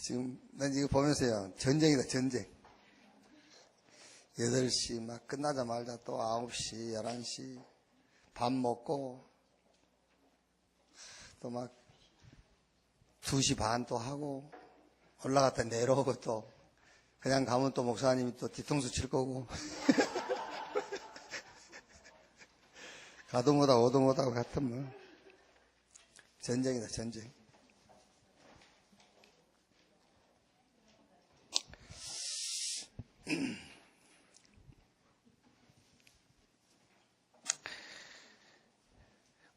지금, 난 이거 보면서요, 전쟁이다, 전쟁. 8시 막 끝나자마자 또 9시, 11시, 밥 먹고, 또 막 2시 반 또 하고, 올라갔다 내려오고 또, 그냥 가면 또 목사님이 또 뒤통수 칠 거고. 가도 못하고 오도 못하고 같은 뭐. 전쟁이다, 전쟁.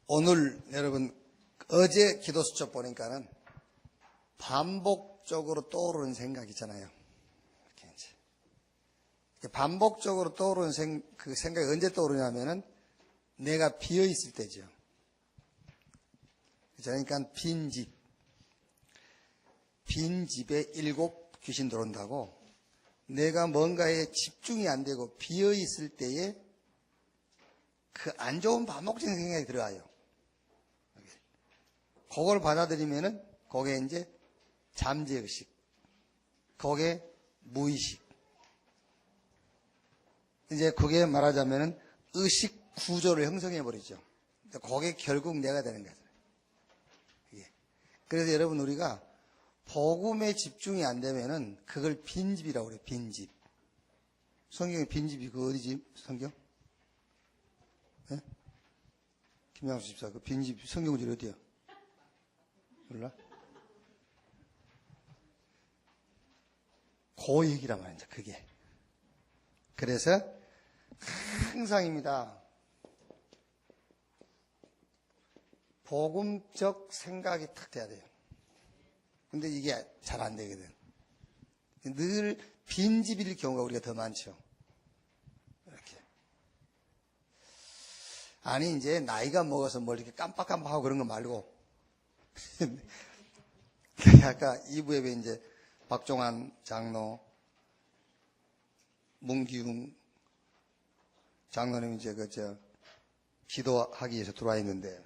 오늘 여러분 어제 기도 수첩 보니까는 반복적으로 떠오르는 생각 있잖아요. 이렇게 이제 반복적으로 떠오르는 그 생각이 언제 떠오르냐면은 내가 비어 있을 때죠. 그러니까 빈 집에 7 귀신 들어온다고. 내가 뭔가에 집중이 안 되고 비어 있을 때에 그 안 좋은 반복적인 생각이 들어와요. 그걸 받아들이면은 그게 이제 잠재의식, 그게 무의식. 이제 그게 말하자면은 의식 구조를 형성해 버리죠. 그게 결국 내가 되는 거잖아요. 그래서 여러분 우리가 복음에 집중이 안 되면은 그걸 빈집이라고 그래요. 빈집. 성경에 빈집이 그 어디지? 성경? 네? 김양수 집사 그 빈집 성경구절이 어디야? 몰라? 그 얘기란 말이죠. 그게. 그래서 항상입니다. 복음적 생각이 탁 돼야 돼요. 근데 이게 잘 안 되거든. 늘 빈집일 경우가 우리가 더 많죠. 이렇게. 아니, 이제 나이가 먹어서 뭘 이렇게 깜빡깜빡하고 그런 거 말고. 아까 2부에 이제 박종환 장로, 문기웅 장로님 이제 기도하기 위해서 들어와 있는데,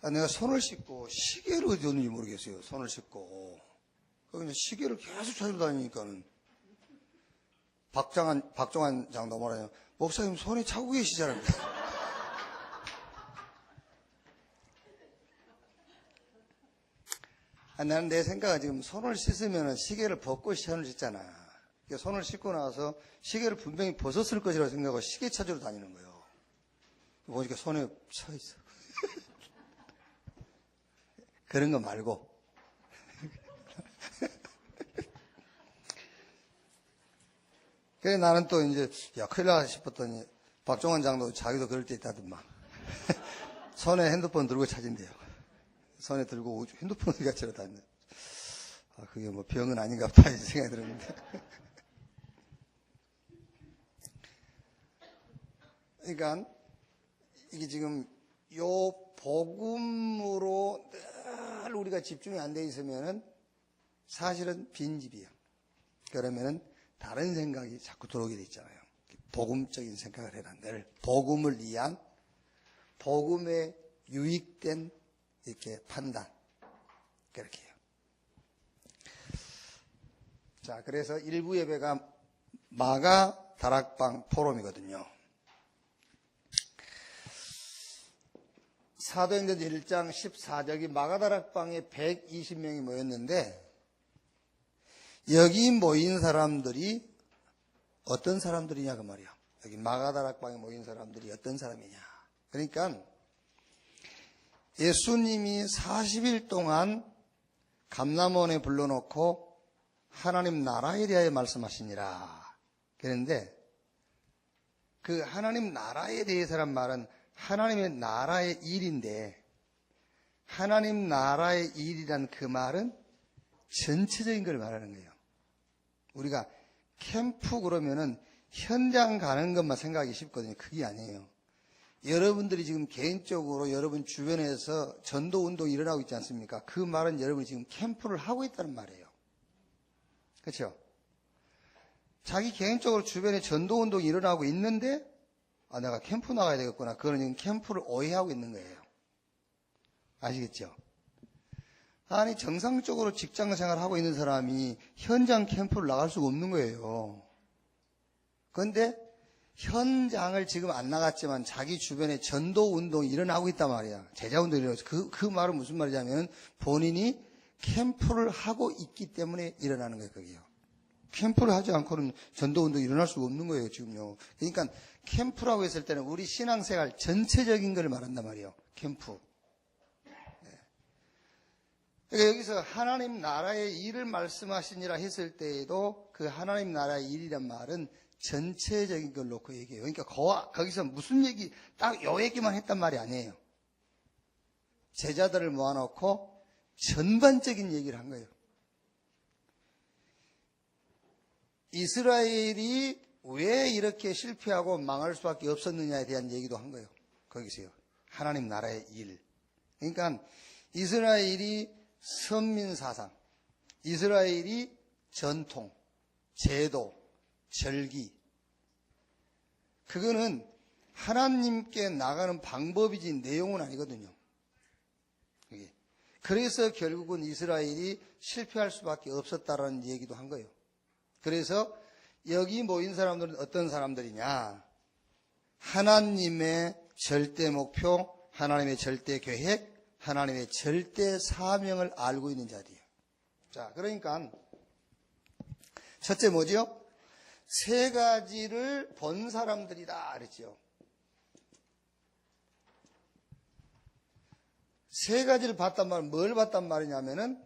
내가 손을 씻고 시계를 어디 뒀는지 모르겠어요. 손을 씻고. 그래서 시계를 계속 찾으러 다니니까는 박종환 장로 뭐라냐. 목사님 손에 차고 계시잖아요. 나는 내 생각은 지금 손을 씻으면 시계를 벗고 손을 씻잖아. 그러니까 손을 씻고 나서 시계를 분명히 벗었을 것이라고 생각하고 시계 찾으러 다니는 거예요. 보니까 손에 차 있어. 그런 거 말고. 그래 나는 또 이제 야 큰일 나다 싶었더니 박종환 장도 자기도 그럴 때 있다더만. 손에 핸드폰 들고 찾은대요. 손에 들고 핸드폰 어디 갖춰 다녔네. 아 그게 뭐 병은 아닌가 보다 이 생각이 들었는데. 그러니까 이게 지금 요 복음으로 늘 우리가 집중이 안 돼 있으면은 사실은 빈집이에요. 그러면은 다른 생각이 자꾸 들어오게 돼 있잖아요. 복음적인 생각을 해라. 늘 복음을 위한 복음에 유익된 이렇게 판단. 그렇게 해요. 자, 그래서 일부 예배가 마가 다락방 포럼이거든요. 사도행전 1장 14절이 마가다락방에 120명이 모였는데 여기 모인 사람들이 어떤 사람들이냐 그 말이야. 여기 마가다락방에 모인 사람들이 어떤 사람이냐. 그러니까 예수님이 40일 동안 감람원에 불러놓고 하나님 나라에 대하여 말씀하시니라. 그런데 그 하나님 나라에 대해서란 말은 하나님의 나라의 일인데 하나님 나라의 일이란 그 말은 전체적인 걸 말하는 거예요. 우리가 캠프 그러면은 현장 가는 것만 생각하기 쉽거든요. 그게 아니에요. 여러분들이 지금 개인적으로 여러분 주변에서 전도 운동이 일어나고 있지 않습니까? 그 말은 여러분이 지금 캠프를 하고 있다는 말이에요. 그렇죠? 자기 개인적으로 주변에 전도 운동이 일어나고 있는데 내가 캠프 나가야 되겠구나. 그거는 지금 캠프를 오해하고 있는 거예요. 아시겠죠? 아니, 정상적으로 직장 생활하고 있는 사람이 현장 캠프를 나갈 수가 없는 거예요. 그런데 현장을 지금 안 나갔지만 자기 주변에 전도 운동이 일어나고 있단 말이야. 제자 운동이 일어나고. 그 말은 무슨 말이냐면 본인이 캠프를 하고 있기 때문에 일어나는 거예요, 그게요. 캠프를 하지 않고는 전도 운동이 일어날 수가 없는 거예요, 지금요. 그러니까 캠프라고 했을 때는 우리 신앙생활 전체적인 걸 말한단 말이에요. 캠프. 그러니까 여기서 하나님 나라의 일을 말씀하시니라 했을 때에도 그 하나님 나라의 일이란 말은 전체적인 걸 놓고 얘기해요. 그러니까 거기서 무슨 얘기, 딱 요 얘기만 했단 말이 아니에요. 제자들을 모아놓고 전반적인 얘기를 한 거예요. 이스라엘이 왜 이렇게 실패하고 망할 수밖에 없었느냐에 대한 얘기도 한 거예요. 거기서요. 하나님 나라의 일. 그러니까 이스라엘이 선민사상, 이스라엘이 전통, 제도, 절기. 그거는 하나님께 나가는 방법이지 내용은 아니거든요. 그래서 결국은 이스라엘이 실패할 수밖에 없었다라는 얘기도 한 거예요. 그래서 여기 모인 사람들은 어떤 사람들이냐? 하나님의 절대 목표, 하나님의 절대 계획, 하나님의 절대 사명을 알고 있는 자들이에요. 자, 그러니까 첫째 뭐죠? 세 가지를 본 사람들이다 그랬죠. 세 가지를 봤단 말은 뭘 봤단 말이냐면은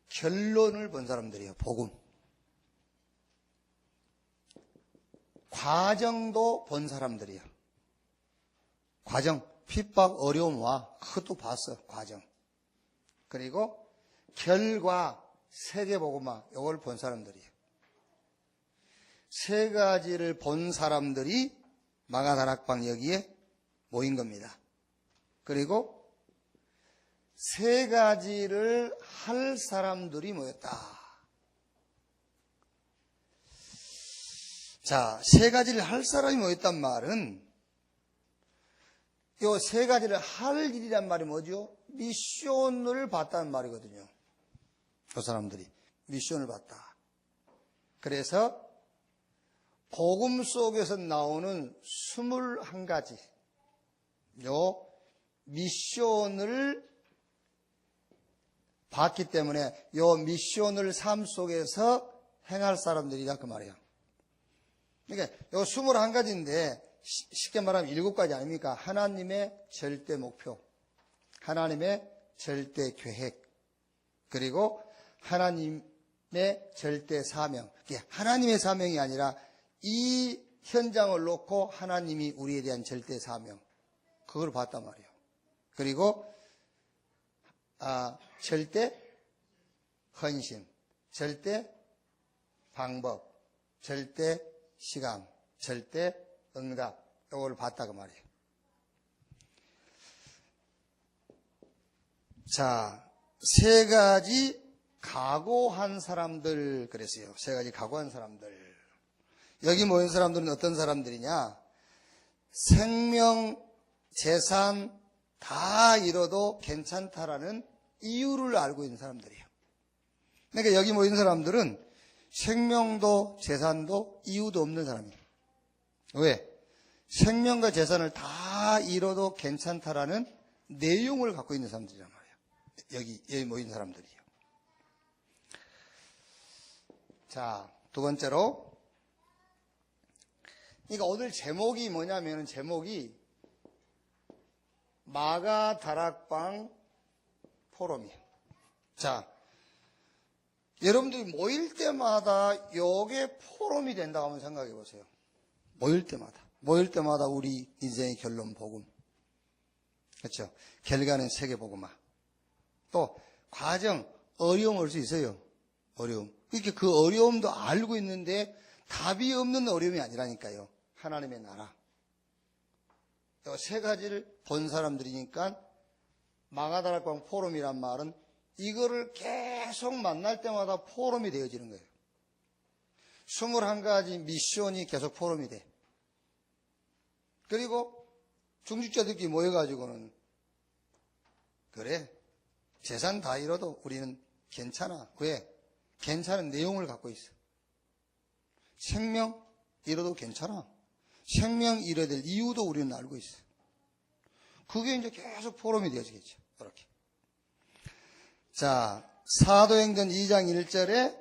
결론을 본 사람들이에요. 복음. 과정도 본 사람들이에요. 과정, 핍박, 어려움과 그것도 봤어. 과정. 그리고 결과, 세계복음화 이걸 본 사람들이에요. 세 가지를 본 사람들이 마가다락방 여기에 모인 겁니다. 그리고 세 가지를 할 사람들이 모였다. 자, 세 가지를 할 사람이 모였단 말은 이 세 가지를 할 일이란 말이 뭐죠? 미션을 봤다는 말이거든요. 그 사람들이 미션을 봤다. 그래서 복음 속에서 나오는 21가지 요 미션을 봤기 때문에 요 미션을 삶 속에서 행할 사람들이다 그 말이에요. 그러니까 요 21가지인데 쉽게 말하면 7가지 아닙니까? 하나님의 절대 목표, 하나님의 절대 계획, 그리고 하나님의 절대 사명. 하나님의 사명이 아니라 이 현장을 놓고 하나님이 우리에 대한 절대 사명, 그걸 봤단 말이에요. 그리고 절대 헌신, 절대 방법, 절대 시간, 절대 응답, 이걸 봤다고 말이에요. 자, 세 가지 각오한 사람들 그랬어요. 세 가지 각오한 사람들. 여기 모인 사람들은 어떤 사람들이냐? 생명, 재산 다 잃어도 괜찮다라는 이유를 알고 있는 사람들이에요. 그러니까 여기 모인 사람들은 생명도 재산도 이유도 없는 사람이에요. 왜? 생명과 재산을 다 잃어도 괜찮다라는 내용을 갖고 있는 사람들이란 말이에요. 여기 모인 사람들이에요. 자, 두 번째로, 그러니까 오늘 제목이 뭐냐면 제목이 마가다락방 포럼이에요. 자, 여러분들이 모일 때마다 요게 포럼이 된다고 한번 생각해 보세요. 모일 때마다 우리 인생의 결론 복음. 그렇죠? 결과는 세계복음화. 또 과정, 어려움 올 수 있어요. 어려움. 이렇게 그 어려움도 알고 있는데 답이 없는 어려움이 아니라니까요. 하나님의 나라. 또 세 가지를 본 사람들이니까 마가다락방 포럼이란 말은 이거를 계속 만날 때마다 포럼이 되어지는 거예요. 21가지 미션이 계속 포럼이 돼. 그리고 중직자들끼리 모여가지고는 그래, 재산 다 잃어도 우리는 괜찮아. 왜? 괜찮은 내용을 갖고 있어. 생명 잃어도 괜찮아. 생명 잃어야 될 이유도 우리는 알고 있어. 그게 이제 계속 포럼이 되어지겠죠. 이렇게. 자, 사도행전 2장 1절에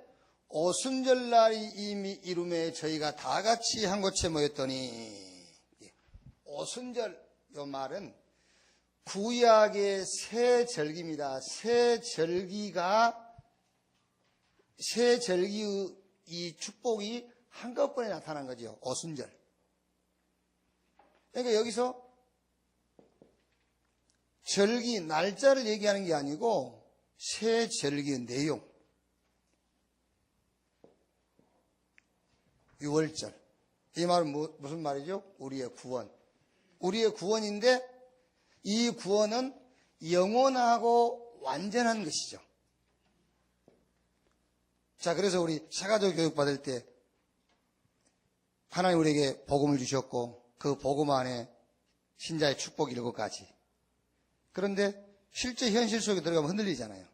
오순절날이 이미 이름에 저희가 다 같이 한 곳에 모였더니, 오순절, 이 말은 구약의 새 절기입니다. 새 절기의 이 축복이 한꺼번에 나타난 거죠. 오순절. 그러니까 여기서 절기, 날짜를 얘기하는 게 아니고 새 절기의 내용. 6월절. 이 말은 무슨 말이죠? 우리의 구원. 우리의 구원인데 이 구원은 영원하고 완전한 것이죠. 자, 그래서 우리 사가족 교육 받을 때 하나님 우리에게 복음을 주셨고 그 복음 안에 신자의 축복 7가지. 그런데 실제 현실 속에 들어가면 흔들리잖아요.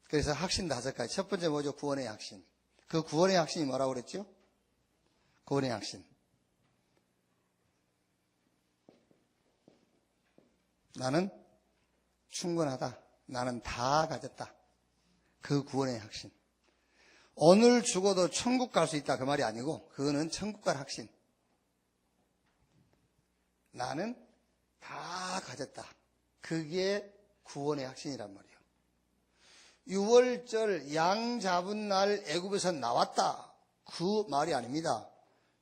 그래서 확신 5가지. 첫 번째 뭐죠? 구원의 확신. 그 구원의 확신이 뭐라고 그랬죠? 구원의 확신. 나는 충분하다. 나는 다 가졌다. 그 구원의 확신. 오늘 죽어도 천국 갈 수 있다. 그 말이 아니고 그거는 천국 갈 확신. 나는 다 가졌다. 그게 구원의 확신이란 말이에요. 6월절 양 잡은 날 애굽에서 나왔다. 그 말이 아닙니다.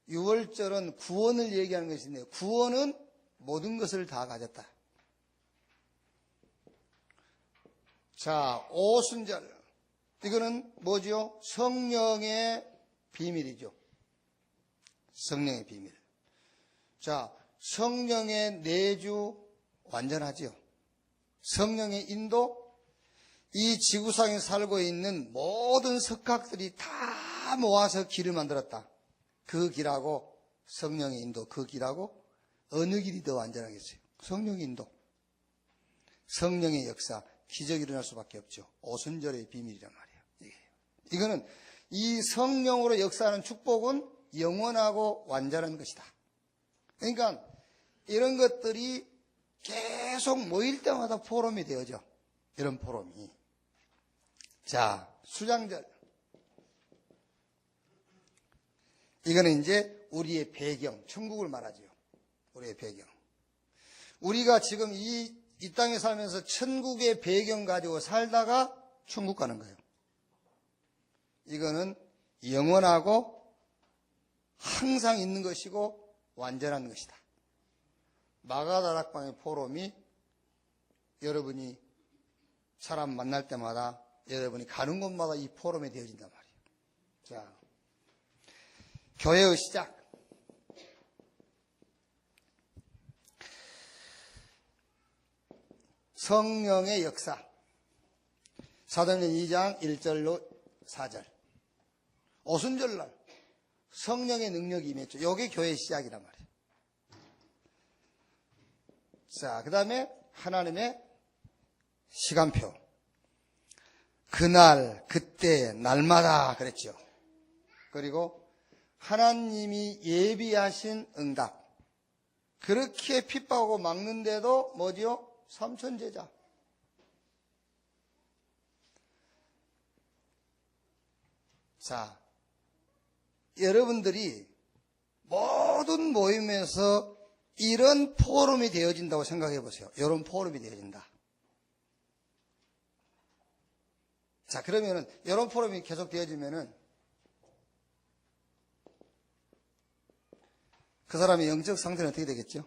6월절은 구원을 얘기하는 것인데 구원은 모든 것을 다 가졌다. 자, 오순절. 이거는 뭐죠? 성령의 비밀이죠. 성령의 비밀. 자, 성령의 내주 완전하지요. 성령의 인도, 이 지구상에 살고 있는 모든 석학들이 다 모아서 길을 만들었다. 그 길하고 성령의 인도, 그 길하고 어느 길이 더 완전하겠어요? 성령의 인도. 성령의 역사, 기적이 일어날 수밖에 없죠. 오순절의 비밀이란 말이에요. 이거는 이 성령으로 역사하는 축복은 영원하고 완전한 것이다. 그러니까 이런 것들이 계속 모일 때마다 포럼이 되어져. 이런 포럼이. 자, 수장절. 이거는 이제 우리의 배경, 천국을 말하죠. 우리의 배경. 우리가 지금 이 땅에 살면서 천국의 배경 가지고 살다가 천국 가는 거예요. 이거는 영원하고 항상 있는 것이고 완전한 것이다. 마가다락방의 포럼이 여러분이 사람 만날 때마다 여러분이 가는 곳마다 이 포럼이 되어진단 말이에요. 자, 교회의 시작. 성령의 역사. 사도행전 2장 1절로 4절. 오순절날 성령의 능력이 임했죠. 이게 교회의 시작이란 말이에요. 자, 그 다음에 하나님의 시간표. 그날, 그때, 날마다 그랬죠. 그리고 하나님이 예비하신 응답. 그렇게 핍박하고 막는데도 뭐지요? 삼천제자. 자, 여러분들이 모든 모임에서 이런 포럼이 되어진다고 생각해 보세요. 이런 포럼이 되어진다. 자, 그러면은 이런 포럼이 계속 되어지면은 그 사람의 영적 상태는 어떻게 되겠죠?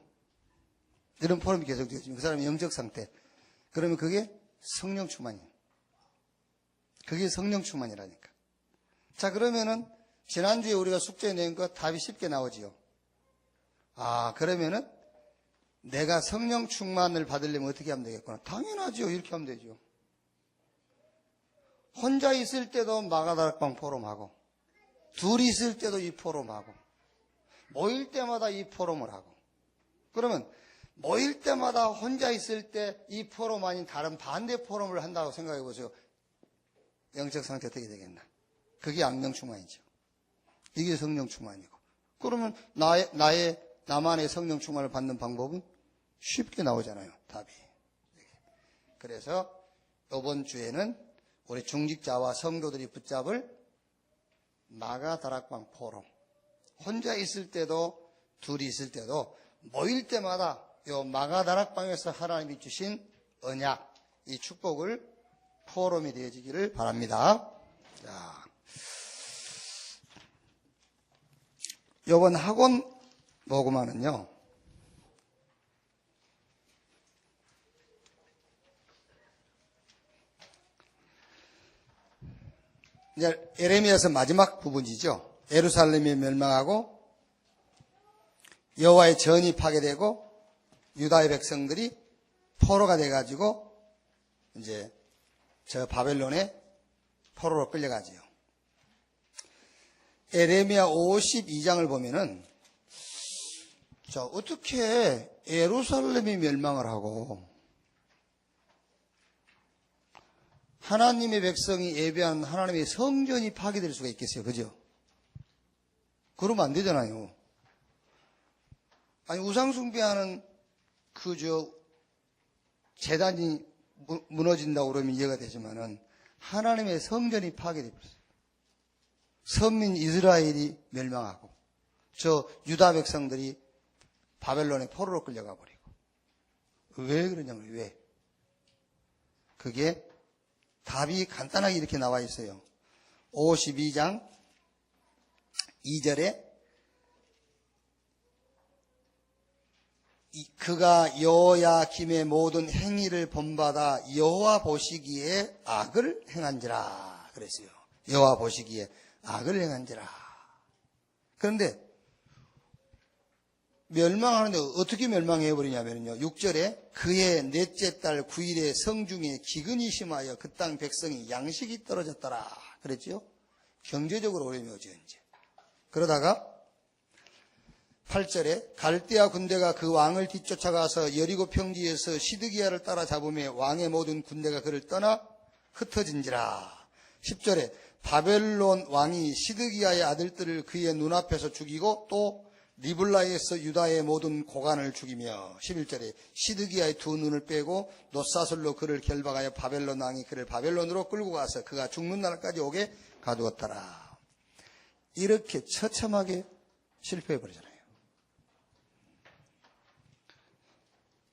이런 포럼이 계속 되어지면 그 사람의 영적 상태. 그러면 그게 성령 충만이에요. 그게 성령 충만이라니까. 자, 그러면은 지난주에 우리가 숙제에 낸 거 답이 쉽게 나오지요. 아, 그러면은 내가 성령 충만을 받으려면 어떻게 하면 되겠구나. 당연하죠. 이렇게 하면 되죠. 혼자 있을 때도 마가다락방 포럼하고, 둘이 있을 때도 이 포럼하고, 모일 때마다 이 포럼을 하고. 그러면 모일 때마다 혼자 있을 때 이 포럼 아닌 다른 반대 포럼을 한다고 생각해 보세요. 영적 상태 어떻게 되겠나? 그게 악령 충만이죠. 이게 성령 충만이고. 그러면 나만의 성령 충만을 받는 방법은 쉽게 나오잖아요. 답이. 그래서 이번 주에는 우리 중직자와 성도들이 붙잡을 마가다락방 포럼. 혼자 있을 때도 둘이 있을 때도 모일 때마다 이 마가다락방에서 하나님이 주신 언약, 이 축복을 포럼이 되어지기를 바랍니다. 자, 이번 학원 모금하는요, 이제 예레미야서 마지막 부분이죠. 예루살렘이 멸망하고 여호와의 전이 파괴되고 유다의 백성들이 포로가 돼가지고 이제 저 바벨론의 포로로 끌려가지요. 예레미야 52장을 보면은 자, 어떻게 예루살렘이 멸망을 하고 하나님의 백성이 예배한 하나님의 성전이 파괴될 수가 있겠어요. 그죠? 그러면 안 되잖아요. 아니, 우상숭배하는 재단이 무너진다고 그러면 이해가 되지만은 하나님의 성전이 파괴되었어요. 선민 이스라엘이 멸망하고 저 유다 백성들이 바벨론의 포로로 끌려가 버리고. 왜 그러냐면 왜? 그게 답이 간단하게 이렇게 나와 있어요. 52장 2절에 그가 여호야김의 모든 행위를 본받아 여호와 보시기에 악을 행한지라 그랬어요. 여호와 보시기에 악을 행한지라. 그런데 멸망하는데 어떻게 멸망해버리냐면요. 6절에 그의 넷째 달 9일에 성중에 기근이 심하여 그 땅 백성이 양식이 떨어졌더라 그랬죠. 경제적으로 어려움이 오죠. 이제 그러다가 8절에 갈대아 군대가 그 왕을 뒤쫓아가서 여리고 평지에서 시드기야를 따라잡으며 왕의 모든 군대가 그를 떠나 흩어진지라. 10절에 바벨론 왕이 시드기야의 아들들을 그의 눈앞에서 죽이고 또 리블라에서 유다의 모든 고관을 죽이며 11절에 시드기야의 두 눈을 빼고 놋사슬로 그를 결박하여 바벨론 왕이 그를 바벨론으로 끌고 가서 그가 죽는 날까지 오게 가두었더라. 이렇게 처참하게 실패해버리잖아요.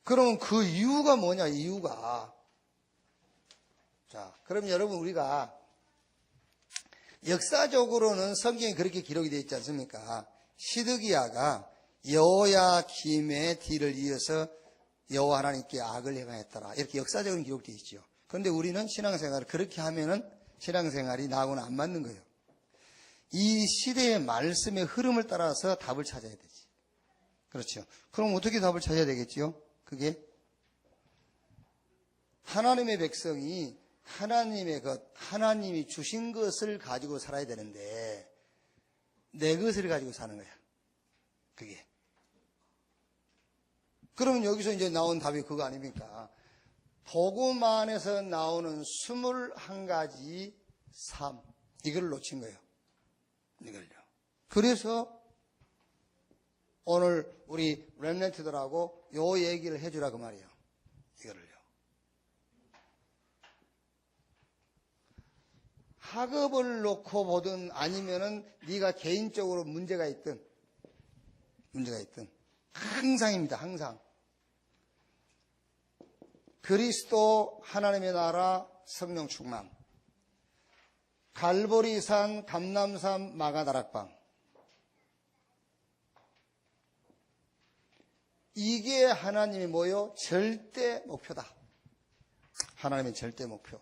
그러면 그 이유가 뭐냐, 이유가. 자, 그럼 여러분 우리가 역사적으로는 성경에 그렇게 기록이 되어 있지 않습니까? 시드기야가 여호야김의 뒤를 이어서 여호와 하나님께 악을 행하였더라. 이렇게 역사적으로 기록되어 있죠. 그런데 우리는 신앙생활을 그렇게 하면은 신앙생활이 나하고는 안 맞는 거예요. 이 시대의 말씀의 흐름을 따라서 답을 찾아야 되지. 그렇죠. 그럼 어떻게 답을 찾아야 되겠죠? 그게 하나님의 백성이 하나님의 것, 하나님이 주신 것을 가지고 살아야 되는데 내 것을 가지고 사는 거야. 그게. 그러면 여기서 이제 나온 답이 그거 아닙니까? 복음 안에서 나오는 21가지 삶. 이걸 놓친 거예요. 이걸요. 그래서 오늘 우리 렘넌트들하고 요 얘기를 해주라 그 말이에요. 이거를요. 학업을 놓고 보든 아니면은 네가 개인적으로 문제가 있든 항상입니다. 항상 그리스도 하나님의 나라 성령 충만, 갈보리산 감람산 마가다락방, 이게 하나님의 뭐요? 절대 목표다. 하나님의 절대 목표.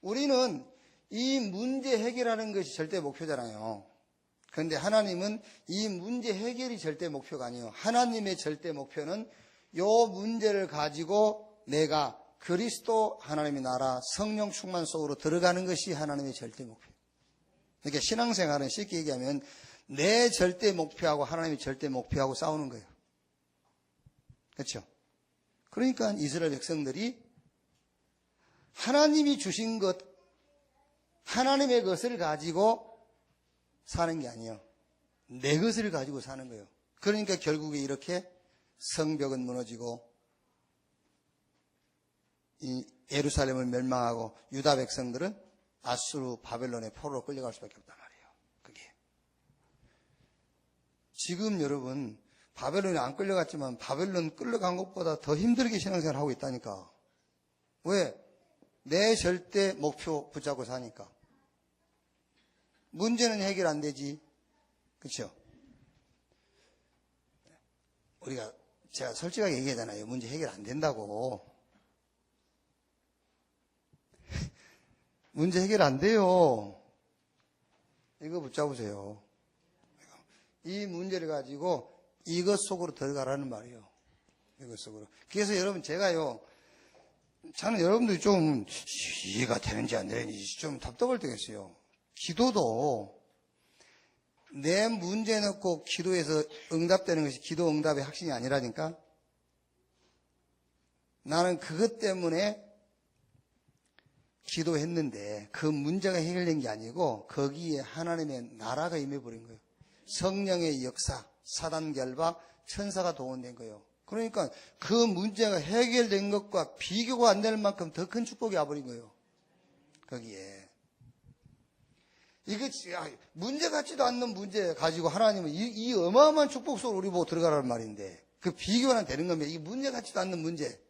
우리는 이 문제 해결하는 것이 절대 목표잖아요. 그런데 하나님은 이 문제 해결이 절대 목표가 아니에요. 하나님의 절대 목표는 이 문제를 가지고 내가 그리스도 하나님의 나라 성령 충만 속으로 들어가는 것이 하나님의 절대 목표. 그러니까 신앙생활은 쉽게 얘기하면 내 절대 목표하고 하나님의 절대 목표하고 싸우는 거예요. 그렇죠? 그러니까 이스라엘 백성들이 하나님이 주신 것, 하나님의 것을 가지고 사는 게 아니에요. 내 것을 가지고 사는 거예요. 그러니까 결국에 이렇게 성벽은 무너지고 이 예루살렘을 멸망하고 유다 백성들은 아수르 바벨론의 포로로 끌려갈 수밖에 없단 말이에요. 그게. 지금 여러분 바벨론에 안 끌려갔지만 바벨론 끌려간 것보다 더 힘들게 신앙생활을 하고 있다니까. 왜? 내 절대 목표 붙잡고 사니까. 문제는 해결 안 되지. 그렇죠? 제가 솔직하게 얘기하잖아요. 문제 해결 안 된다고. 문제 해결 안 돼요. 이거 붙잡으세요. 이 문제를 가지고 이것 속으로 들어가라는 말이에요. 이것 속으로. 그래서 여러분 제가요, 저는 여러분들이 좀 이해가 되는지 안 되는지 좀 답답할 때가 있어요. 기도도 내 문제 넣고 기도해서 응답되는 것이 기도 응답의 확신이 아니라니까. 나는 그것 때문에 기도했는데 그 문제가 해결된 게 아니고 거기에 하나님의 나라가 임해버린 거예요. 성령의 역사, 사단 결박, 천사가 동원된 거예요. 그러니까 그 문제가 해결된 것과 비교가 안 될 만큼 더 큰 축복이 와버린 거예요. 거기에. 이게 문제 같지도 않는 문제 가지고 하나님은 이 어마어마한 축복 속으로 우리 보고 들어가라는 말인데 그 비교는 되는 겁니다. 이 문제 같지도 않는 문제.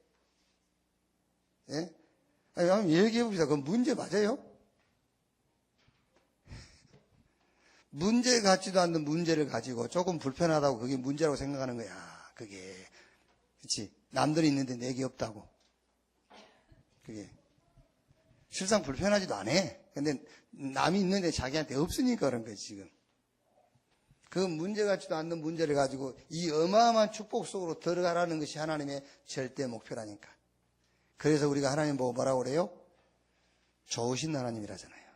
예? 아니, 한번 얘기해 봅시다. 그건 문제 맞아요? 문제 같지도 않는 문제를 가지고 조금 불편하다고 그게 문제라고 생각하는 거야. 그게. 그치? 남들이 있는데 내게 없다고. 그게. 실상 불편하지도 않아. 근데 남이 있는데 자기한테 없으니까 그런 거지, 지금. 그 문제 같지도 않는 문제를 가지고 이 어마어마한 축복 속으로 들어가라는 것이 하나님의 절대 목표라니까. 그래서 우리가 하나님 보고 뭐라고 그래요? 좋으신 하나님이라잖아요.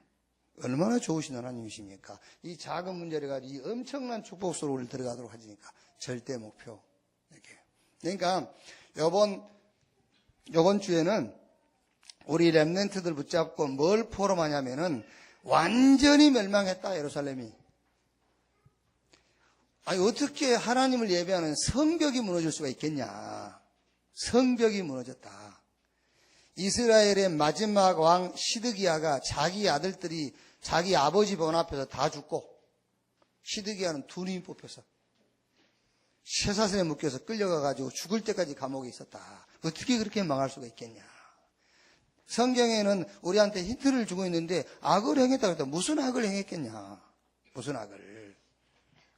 얼마나 좋으신 하나님이십니까? 이 작은 문제를 가지고 이 엄청난 축복 속으로 우리를 들어가도록 하시니까. 절대 목표. 이렇게. 그러니까 요번 주에는 우리 렘넌트들 붙잡고 뭘 포럼하냐면은 완전히 멸망했다, 예루살렘이. 아니, 어떻게 하나님을 예배하는 성벽이 무너질 수가 있겠냐. 성벽이 무너졌다. 이스라엘의 마지막 왕 시드기야가 자기 아들들이 자기 아버지 본 앞에서 다 죽고 시드기야는 두 눈이 뽑혀서 쇠사슬에 묶여서 끌려가가지고 죽을 때까지 감옥에 있었다. 어떻게 그렇게 망할 수가 있겠냐. 성경에는 우리한테 힌트를 주고 있는데 악을 행했다고 했다. 무슨 악을 행했겠냐. 무슨 악을.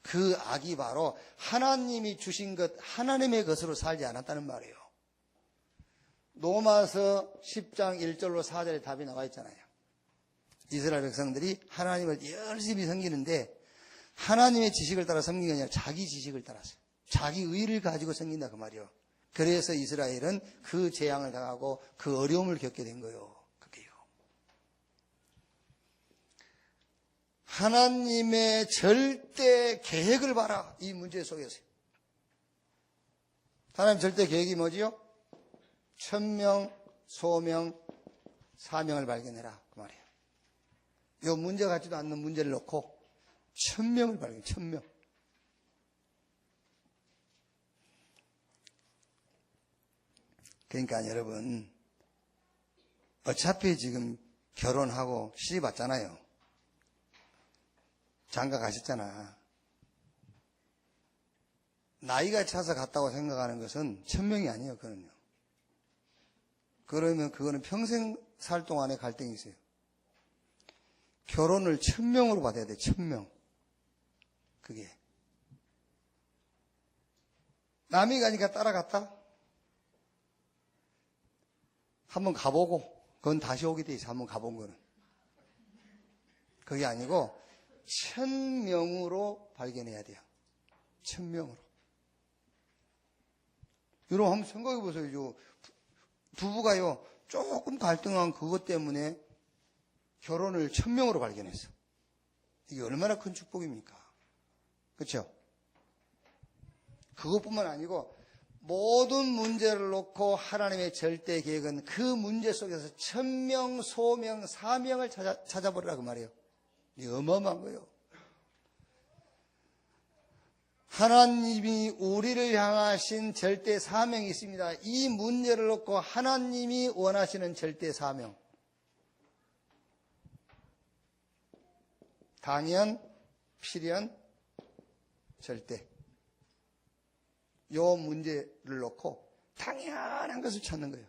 그 악이 바로 하나님이 주신 것, 하나님의 것으로 살지 않았다는 말이에요. 로마서 10장 1절로 4절에 답이 나와 있잖아요. 이스라엘 백성들이 하나님을 열심히 섬기는데 하나님의 지식을 따라 섬기는 게 아니라 자기 지식을 따라서 자기 의를 가지고 섬긴다 그 말이에요. 그래서 이스라엘은 그 재앙을 당하고 그 어려움을 겪게 된 거예요. 그게요. 하나님의 절대 계획을 봐라. 이 문제 속에서. 하나님 절대 계획이 뭐지요? 천명, 소명, 사명을 발견해라. 그 말이에요. 이 문제 같지도 않는 문제를 놓고 천명을 발견해. 천명. 그러니까 여러분, 어차피 지금 결혼하고 시집 왔잖아요. 장가 가셨잖아. 나이가 차서 갔다고 생각하는 것은 천명이 아니에요. 그거는요. 그러면 그거는 평생 살 동안의 갈등이 있어요. 결혼을 천명으로 받아야 돼. 천명. 그게. 남이 가니까 따라갔다? 한번 가보고 그건 다시 오게 돼 있어. 한번 가본 거는. 그게 아니고 천명으로 발견해야 돼요. 천명으로. 여러분 한번 생각해 보세요. 부부가요 조금 갈등한 그것 때문에 결혼을 천명으로 발견했어. 이게 얼마나 큰 축복입니까? 그렇죠? 그것뿐만 아니고 모든 문제를 놓고 하나님의 절대 계획은 그 문제 속에서 천명, 소명, 사명을 찾아보라고 말이에요. 이게 어마어마한 거예요. 하나님이 우리를 향하신 절대 사명이 있습니다. 이 문제를 놓고 하나님이 원하시는 절대 사명. 당연, 필연, 절대. 요 문제를 놓고 당연한 것을 찾는 거예요.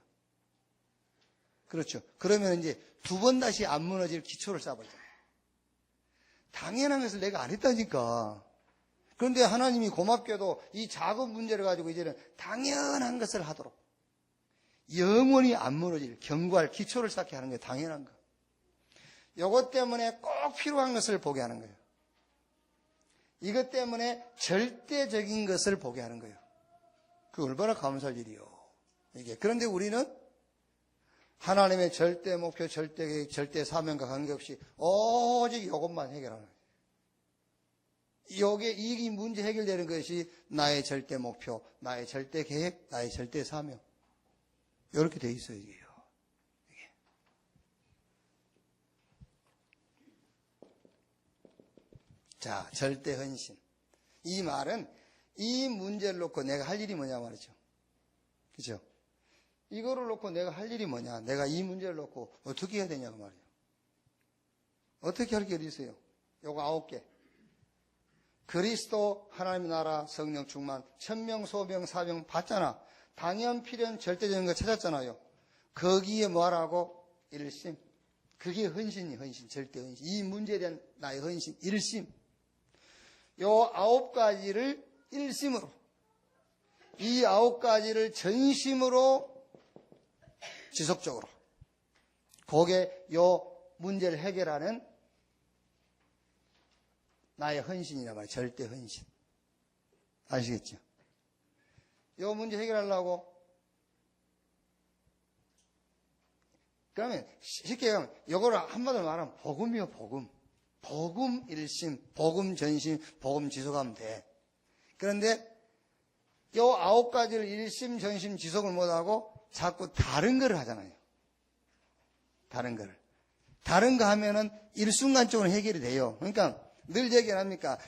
그렇죠. 그러면 이제 두 번 다시 안 무너질 기초를 쌓아버리잖아요. 당연한 것을 내가 안 했다니까. 그런데 하나님이 고맙게도 이 작은 문제를 가지고 이제는 당연한 것을 하도록 영원히 안 무너질 견고할 기초를 쌓게 하는 게 당연한 거. 이것 때문에 꼭 필요한 것을 보게 하는 거예요. 이것 때문에 절대적인 것을 보게 하는 거예요. 그 얼마나 감사할 일이요. 이게. 그런데 우리는 하나님의 절대 목표, 절대 계획, 절대 사명과 관계없이 오직 이것만 해결하는 거예요. 이 문제 해결되는 것이 나의 절대 목표, 나의 절대 계획, 나의 절대 사명. 이렇게 돼 있어요, 이게요. 이게. 자, 절대 헌신. 이 말은 이 문제를 놓고 내가 할 일이 뭐냐 말이죠. 그죠? 이거를 놓고 내가 할 일이 뭐냐. 내가 이 문제를 놓고 어떻게 해야 되냐고 말이에요. 어떻게 할 게 어디 있어요? 요거 9개. 그리스도, 하나님의 나라, 성령 충만, 천명, 소명, 사명 봤잖아. 당연, 필연, 절대적인 거 찾았잖아요. 거기에 뭐라고? 일심. 그게 헌신이 헌신, 절대 헌신. 이 문제에 대한 나의 헌신, 일심. 요 9가지를 일심으로, 이 9가지를 전심으로 지속적으로 그게 요 문제를 해결하는 나의 헌신이란 말이에요. 절대 헌신. 아시겠죠? 요 문제 해결하려고 그러면 쉽게 얘기하면 요거를 한마디로 말하면 복음이요. 복음. 복음 일심, 복음 전심, 복음 지속하면 돼. 그런데 요 9가지를 일심, 전심, 지속을 못하고 자꾸 다른 거를 하잖아요. 다른 거를. 다른 거 하면은 일순간적으로 해결이 돼요. 그러니까 늘 얘기합니까?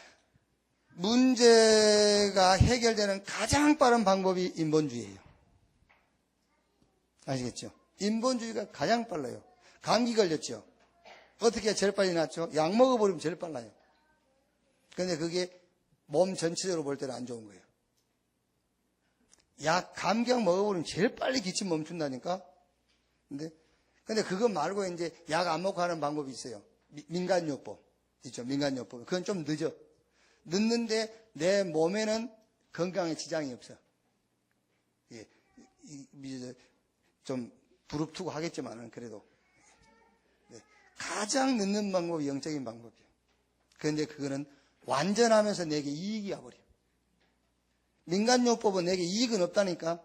문제가 해결되는 가장 빠른 방법이 인본주의예요. 아시겠죠? 인본주의가 가장 빨라요. 감기 걸렸죠? 어떻게 제일 빨리 낫죠? 약 먹어버리면 제일 빨라요. 그런데 그게 몸 전체적으로 볼 때는 안 좋은 거예요. 감기약 먹어버리면 제일 빨리 기침 멈춘다니까? 근데 그거 말고 이제 약 안 먹고 하는 방법이 있어요. 민간요법. 있죠. 민간요법. 그건 좀 늦어. 늦는데 내 몸에는 건강에 지장이 없어. 예, 좀 부릅투고 하겠지만은 그래도. 네. 가장 늦는 방법이 영적인 방법이에요. 그런데 그거는 완전하면서 내게 이익이 와버려. 민간요법은 내게 이익은 없다니까.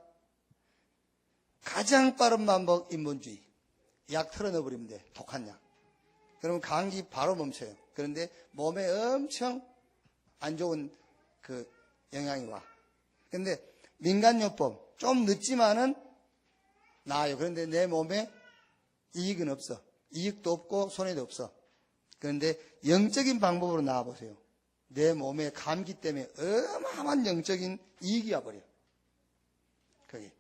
가장 빠른 방법 인본주의. 약 털어넣어버리면 돼. 독한 약. 그러면 감기 바로 멈춰요. 그런데 몸에 엄청 안 좋은 그 영향이 와. 그런데 민간요법 좀 늦지만은 나아요. 그런데 내 몸에 이익은 없어. 이익도 없고 손해도 없어. 그런데 영적인 방법으로 나와보세요. 내 몸에 감기 때문에 어마어마한 영적인 이익이 와버려. 그게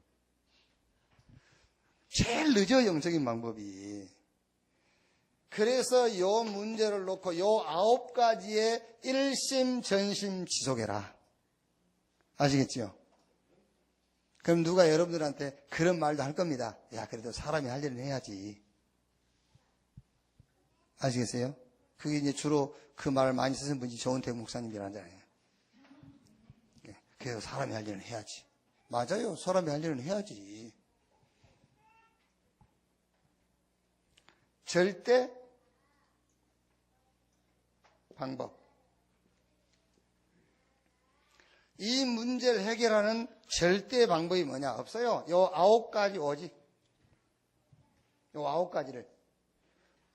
제일 늦어, 영적인 방법이. 그래서 요 문제를 놓고 요 9가지의 일심 전심 지속해라. 아시겠죠? 그럼 누가 여러분들한테 그런 말도 할 겁니다. 야, 그래도 사람이 할 일은 해야지. 아시겠어요? 그게 이제 주로 그 말을 많이 쓰는 분이 조은택 목사님이라잖아요. 그래서 사람이 할 일은 해야지. 맞아요. 사람이 할 일은 해야지. 절대 방법. 이 문제를 해결하는 절대 방법이 뭐냐? 없어요. 요 9가지 오직. 요 9가지를.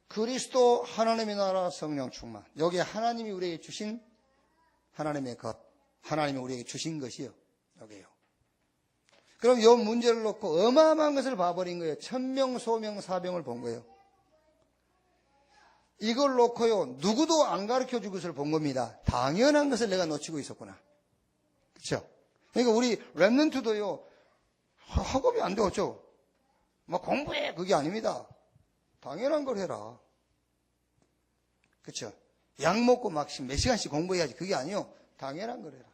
그리스도, 하나님의 나라, 성령 충만. 여기에 하나님이 우리에게 주신 하나님의 것. 하나님이 우리에게 주신 것이요. 여기에요. 그럼 이 문제를 놓고 어마어마한 것을 봐버린 거예요. 천명, 소명, 사병을 본 거예요. 이걸 놓고요, 누구도 안 가르쳐 줄 것을 본 겁니다. 당연한 것을 내가 놓치고 있었구나. 그렇죠? 그러니까 우리 렘넌트도요, 학업이 안 되었죠. 막 공부해, 그게 아닙니다. 당연한 걸 해라. 그렇죠? 약 먹고 막 몇 시간씩 공부해야지, 그게 아니요. 당연한 걸 해라.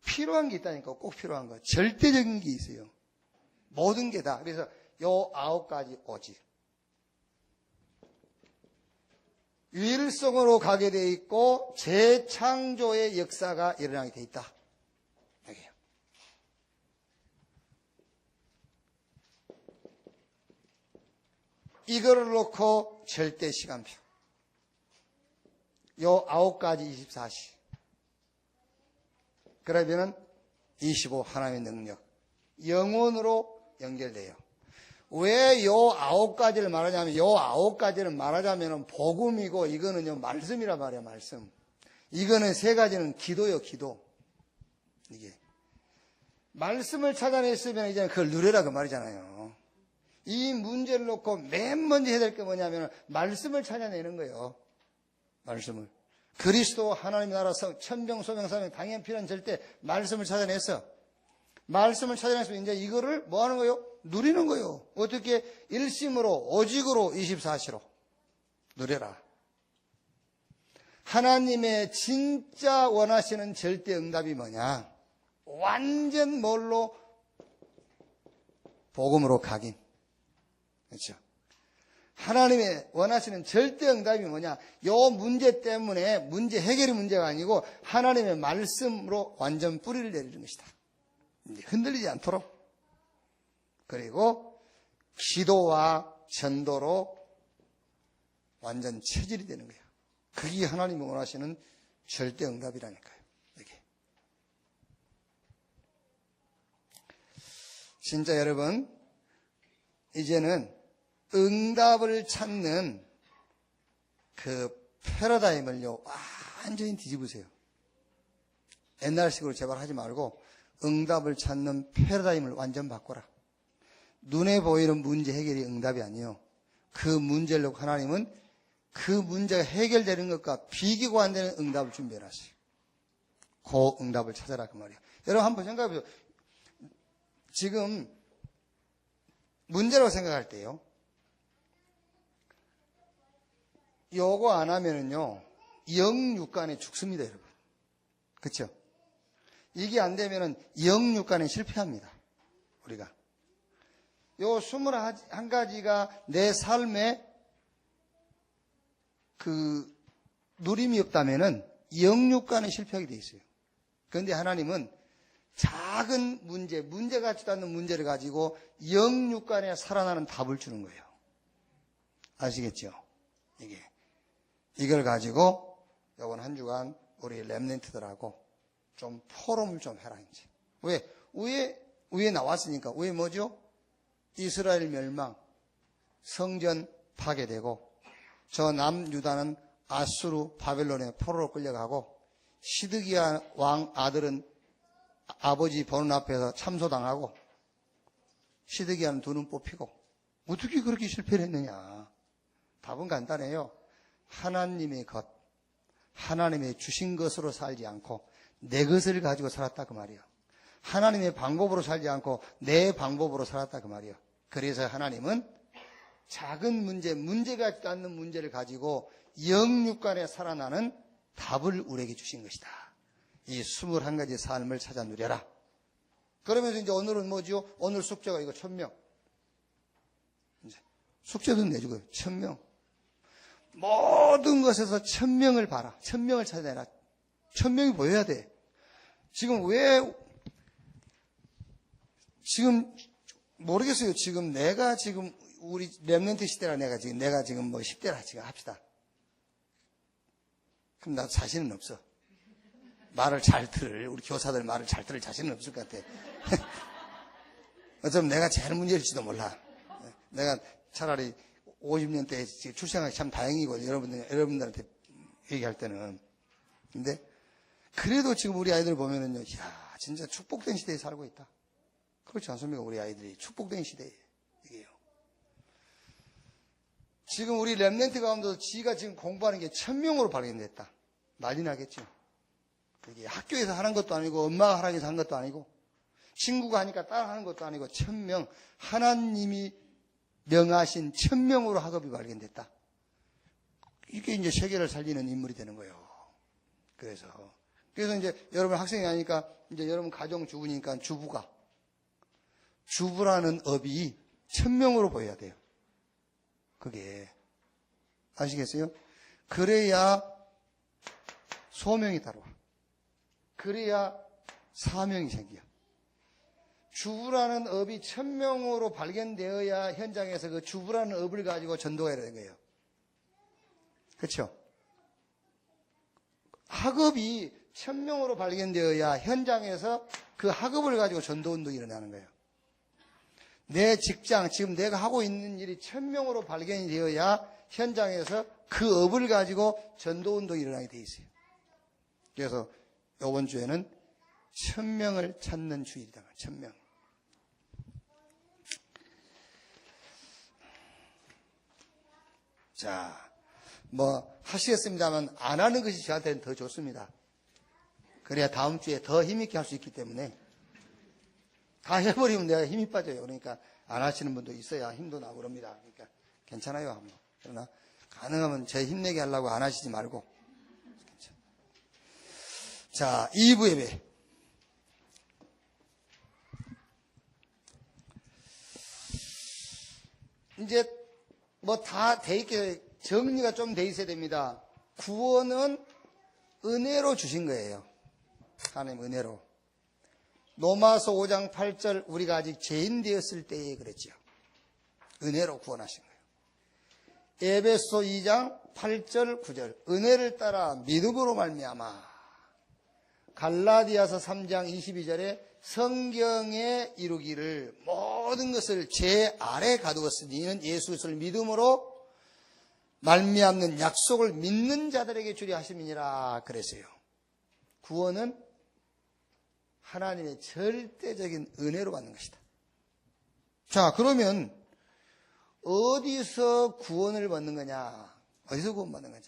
필요한 게 있다니까, 꼭 필요한 거. 절대적인 게 있어요. 모든 게 다. 그래서 요 9가지 오직. 유일성으로 가게 돼 있고 재창조의 역사가 일어나게 돼 있다. 여기요. 이거를 놓고 절대 시간표. 요 9가지 24시. 그러면은 25 하나님의 능력. 영혼으로 연결돼요. 왜 요 9가지를 말하냐면, 요 9가지를 말하자면 복음이고, 이거는요, 말씀이란 말이야, 말씀. 이거는 3가지는 기도요, 기도. 이게. 말씀을 찾아냈으면 이제 그걸 누려라, 그 말이잖아요. 이 문제를 놓고 맨 먼저 해야 될 게 뭐냐면, 말씀을 찾아내는 거예요. 말씀을. 그리스도 하나님의 나라 천병, 소명, 사명, 당연 필요한 절대 말씀을 찾아냈어. 말씀을 찾아내서 이제 이거를 뭐 하는 거예요? 누리는 거예요. 어떻게? 일심으로, 오직으로, 24시로 누려라. 하나님의 진짜 원하시는 절대 응답이 뭐냐? 완전 뭘로? 복음으로 각인. 그렇죠? 하나님의 원하시는 절대 응답이 뭐냐? 요 문제 때문에 문제 해결이 문제가 아니고 하나님의 말씀으로 완전 뿌리를 내리는 것이다. 흔들리지 않도록. 그리고 기도와 전도로 완전 체질이 되는 거예요. 그게 하나님이 원하시는 절대 응답이라니까요. 이게. 진짜 여러분, 이제는 응답을 찾는 그 패러다임을요, 완전히 뒤집으세요. 옛날식으로 제발 하지 말고 응답을 찾는 패러다임을 완전 바꿔라. 눈에 보이는 문제 해결이 응답이 아니에요. 그 문제를 놓고 하나님은 그 문제가 해결되는 것과 비교가 안 되는 응답을 준비해놨어요. 그 응답을 찾아라, 그 말이에요. 여러분 한번 생각해보세요. 지금 문제라고 생각할 때요, 요거 안 하면은요, 영육간에 죽습니다, 여러분. 그렇죠? 이게 안 되면은 영육간에 실패합니다, 우리가. 요 21가지가 내 삶에 그 누림이 없다면은 영육간에 실패하게 돼 있어요. 그런데 하나님은 작은 문제 같지도 않는 문제를 가지고 영육간에 살아나는 답을 주는 거예요. 아시겠죠? 이걸 가지고 이번 한 주간 우리 렘넌트들하고 좀 포럼을 좀 해라, 이제. 왜? 위에 나왔으니까. 왜 뭐죠? 이스라엘 멸망, 성전 파괴되고, 저 남유다는 아수르 바벨론에 포로로 끌려가고, 시드기야 왕 아들은 아버지 보는 앞에서 참소당하고, 시드기야는 두 눈 뽑히고. 어떻게 그렇게 실패를 했느냐? 답은 간단해요. 하나님의 것, 하나님의 주신 것으로 살지 않고 내 것을 가지고 살았다, 그 말이에요. 하나님의 방법으로 살지 않고 내 방법으로 살았다, 그 말이에요. 그래서 하나님은 작은 문제 같지도 않는 문제를 가지고 영육간에 살아나는 답을 우리에게 주신 것이다. 이 21가지 삶을 찾아 누려라. 그러면서 이제 오늘은 뭐죠? 오늘 숙제가 이거 1000명. 이제 숙제도 내주고요. 1000명. 모든 것에서 1000명을 봐라. 1000명을 찾아내라. 1000명이 보여야 돼. 지금 모르겠어요. 지금 내가 지금 우리 렘넌트 시대라 내가 지금 뭐 10대라 지금 합시다. 그럼 나 자신은 없어. 우리 교사들 말을 잘 들을 자신은 없을 것 같아. 어쩌면 내가 제일 문제일지도 몰라. 내가 차라리 50년 때 출생하기 참 다행이고, 여러분들한테 얘기할 때는. 근데, 그래도 지금 우리 아이들 보면은요, 이야, 진짜 축복된 시대에 살고 있다. 그렇지 않습니까? 우리 아이들이 축복된 시대에 이게요. 지금 우리 랩런트 가운데서 지가 지금 공부하는 게 1000명으로 발견됐다. 난리 나겠죠. 이게 학교에서 하는 것도 아니고 엄마가 하라고 해서 한 것도 아니고 친구가 하니까 따라하는 것도 아니고 1000명, 하나님이 명하신 1000명으로 학업이 발견됐다. 이게 이제 세계를 살리는 인물이 되는 거예요. 그래서 이제 여러분 학생이 아니까 이제 여러분 가정 주부니까 주부라는 업이 1000명으로 보여야 돼요. 그게 아시겠어요? 그래야 소명이 따라와. 그래야 사명이 생겨. 주부라는 업이 1000명으로 발견되어야 현장에서 그 주부라는 업을 가지고 전도가 되는 거예요. 그렇죠? 학업이 1000명으로 발견되어야 현장에서 그 학업을 가지고 전도운동이 일어나는 거예요. 내 직장, 지금 내가 하고 있는 일이 1000명으로 발견이 되어야 현장에서 그 업을 가지고 전도운동이 일어나게 돼 있어요. 그래서 이번 주에는 1000명을 찾는 주일이다. 1000명. 자, 하시겠습니다만 안 하는 것이 저한테는 더 좋습니다. 그래야 다음 주에 더 힘있게 할 수 있기 때문에 다 해버리면 내가 힘이 빠져요. 그러니까 안 하시는 분도 있어야 힘도 나고 그럽니다. 그러니까 괜찮아요. 한번. 그러나 가능하면 제 힘내게 하려고 안 하시지 말고. 자, 2부 예배. 이제 다 돼 있게 정리가 좀 돼 있어야 됩니다. 구원은 은혜로 주신 거예요. 하나님 은혜로. 로마서 5장 8절 우리가 아직 죄인 되었을 때에 그랬죠. 은혜로 구원하신 거예요. 에베소 2장 8절 9절 은혜를 따라 믿음으로 말미암아. 갈라디아서 3장 22절에 성경에 이루기를 모든 것을 제 아래 가두었으니 이는 예수 그리스도를 믿음으로 말미암는 약속을 믿는 자들에게 주리 하심이니라 그랬어요. 구원은 하나님의 절대적인 은혜로 받는 것이다. 자, 그러면 어디서 구원을 받는 거냐? 어디서 구원받는 거냐?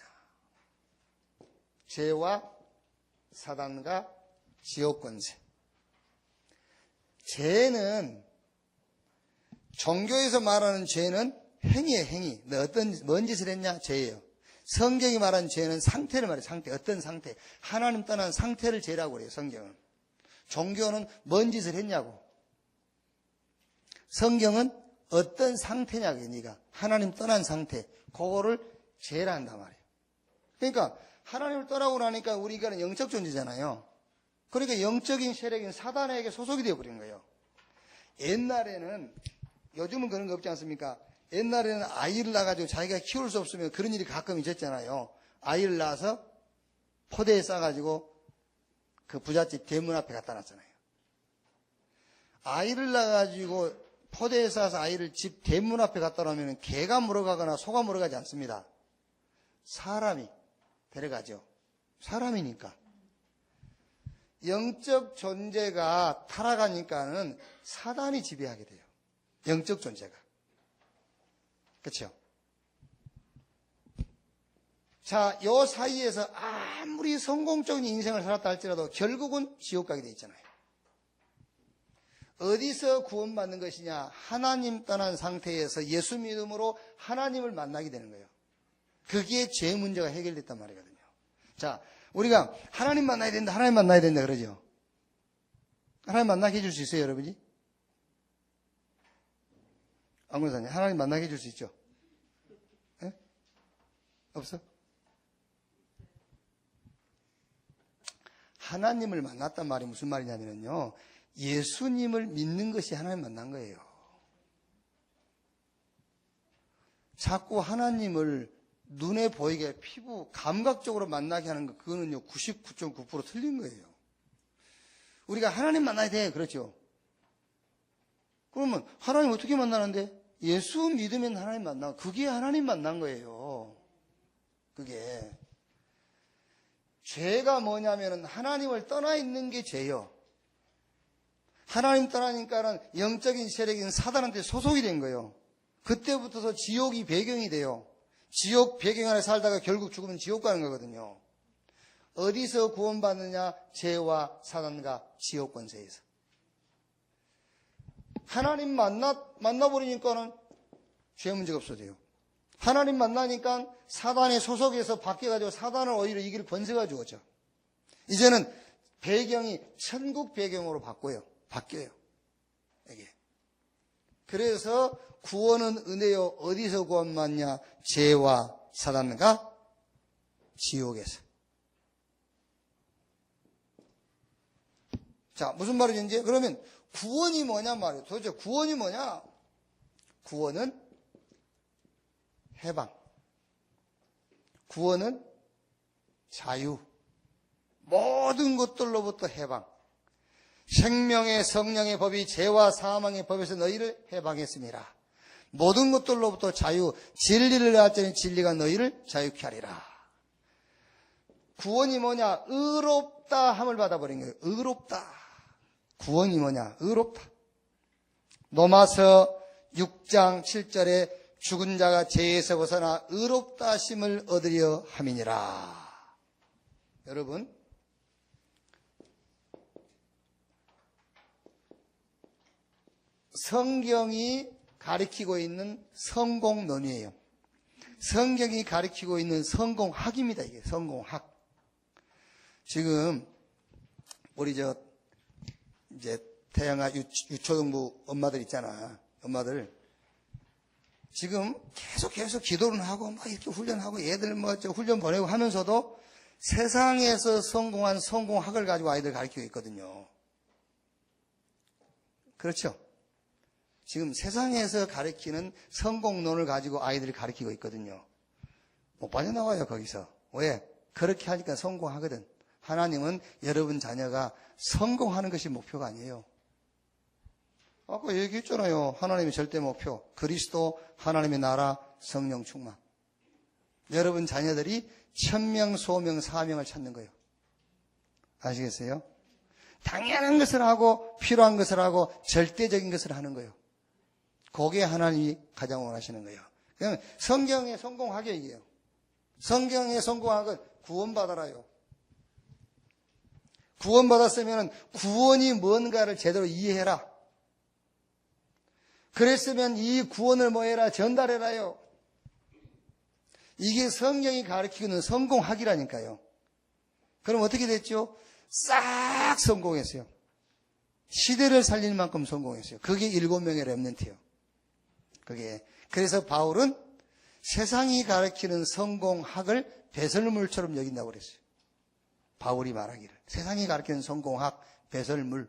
죄와 사단과 지옥 권세. 죄는 종교에서 말하는 죄는 행위예요, 행위. 너 뭔 짓을 했냐? 죄예요. 성경이 말하는 죄는 상태를 말해요, 상태. 어떤 상태. 하나님 떠난 상태를 죄라고 그래요, 성경은. 종교는 뭔 짓을 했냐고. 성경은 어떤 상태냐고요, 네가. 하나님 떠난 상태. 그거를 죄라 한단 말이에요. 그러니까 하나님을 떠나고 나니까 우리가 영적 존재잖아요. 그러니까 영적인 세력인 사단에게 소속이 되어버린 거예요. 옛날에는, 요즘은 그런 거 없지 않습니까? 옛날에는 아이를 낳아가지고 자기가 키울 수 없으면 그런 일이 가끔 있었잖아요. 아이를 낳아서 포대에 싸가지고 그 부잣집 대문 앞에 갖다 놨잖아요. 아이를 낳아가지고 포대에 싸서 아이를 집 대문 앞에 갖다 놓으면 개가 물어가거나 소가 물어가지 않습니다. 사람이 데려가죠. 사람이니까. 영적 존재가 타락하니까는 사단이 지배하게 돼요. 영적 존재가. 그렇죠? 자, 요 사이에서 아무리 성공적인 인생을 살았다 할지라도 결국은 지옥 가게 돼 있잖아요. 어디서 구원받는 것이냐? 하나님 떠난 상태에서 예수 믿음으로 하나님을 만나게 되는 거예요. 그게 죄 문제가 해결됐단 말이거든요. 자, 우리가 하나님 만나야 된다, 하나님 만나야 된다 그러죠. 하나님 만나게 해줄 수 있어요, 여러분이? 안 그러잖아요. 하나님 만나게 해줄 수 있죠? 네? 없어? 하나님을 만났단 말이 무슨 말이냐면요. 예수님을 믿는 것이 하나님 만난 거예요. 자꾸 하나님을 눈에 보이게 피부, 감각적으로 만나게 하는 거, 그거는요, 99.9% 틀린 거예요. 우리가 하나님 만나야 돼. 그렇죠? 그러면 하나님 어떻게 만나는데? 예수 믿으면 하나님 만나. 그게 하나님 만난 거예요. 그게. 죄가 뭐냐면은 하나님을 떠나 있는 게 죄요. 하나님 떠나니까는 영적인 세력인 사단한테 소속이 된 거예요. 그때부터서 지옥이 배경이 돼요. 지옥 배경 안에 살다가 결국 죽으면 지옥 가는 거거든요. 어디서 구원받느냐? 죄와 사단과 지옥 권세에서. 하나님 만나버리니까는 죄 문제가 없어져요. 하나님 만나니까 사단의 소속에서 바뀌어가지고 사단을 오히려 이길 권세가 주어져. 이제는 배경이 천국 배경으로 바뀌어요. 이게. 그래서 구원은 은혜요. 어디서 구원받냐? 죄와 사단과 지옥에서. 자, 무슨 말이지 이제? 그러면 구원이 뭐냐 말이에요. 도대체 구원이 뭐냐? 구원은 해방. 구원은 자유. 모든 것들로부터 해방. 생명의 성령의 법이 죄와 사망의 법에서 너희를 해방했습니다. 모든 것들로부터 자유. 진리를 알았더니 진리가 너희를 자유케 하리라. 구원이 뭐냐? 의롭다 함을 받아버린 거예요. 의롭다. 구원이 뭐냐? 의롭다. 로마서 6장 7절에 죽은 자가 죄에서 벗어나 의롭다 하심을 얻으려 함이니라. 여러분, 성경이 가리키고 있는 성공론이에요. 성경이 가리키고 있는 성공학입니다. 이게 성공학. 지금 우리 이제 태양아 유초등부 엄마들 있잖아. 엄마들 지금 계속 기도를 하고 막 이렇게 훈련하고 애들 훈련 보내고 하면서도 세상에서 성공한 성공학을 가지고 아이들 가르치고 있거든요. 그렇죠? 지금 세상에서 가르치는 성공론을 가지고 아이들이 가르치고 있거든요. 못 빠져나와요, 거기서. 왜? 그렇게 하니까 성공하거든. 하나님은 여러분 자녀가 성공하는 것이 목표가 아니에요. 아까 얘기했잖아요. 하나님의 절대 목표. 그리스도, 하나님의 나라, 성령 충만. 여러분 자녀들이 천명, 소명, 사명을 찾는 거예요. 아시겠어요? 당연한 것을 하고 필요한 것을 하고 절대적인 것을 하는 거예요. 그게 하나님이 가장 원하시는 거예요. 그냥 성경의 성공학이 얘기해요. 성경의 성공학은 구원받아라요. 구원받았으면 구원이 뭔가를 제대로 이해해라. 그랬으면 이 구원을 뭐해라? 전달해라요. 이게 성경이 가르치는 성공학이라니까요. 그럼 어떻게 됐죠? 싹 성공했어요. 시대를 살릴 만큼 성공했어요. 그게 7명의 렘넌트예요. 그게. 그래서 바울은 세상이 가르치는 성공학을 배설물처럼 여긴다고 그랬어요. 바울이 말하기를. 세상이 가르치는 성공학, 배설물.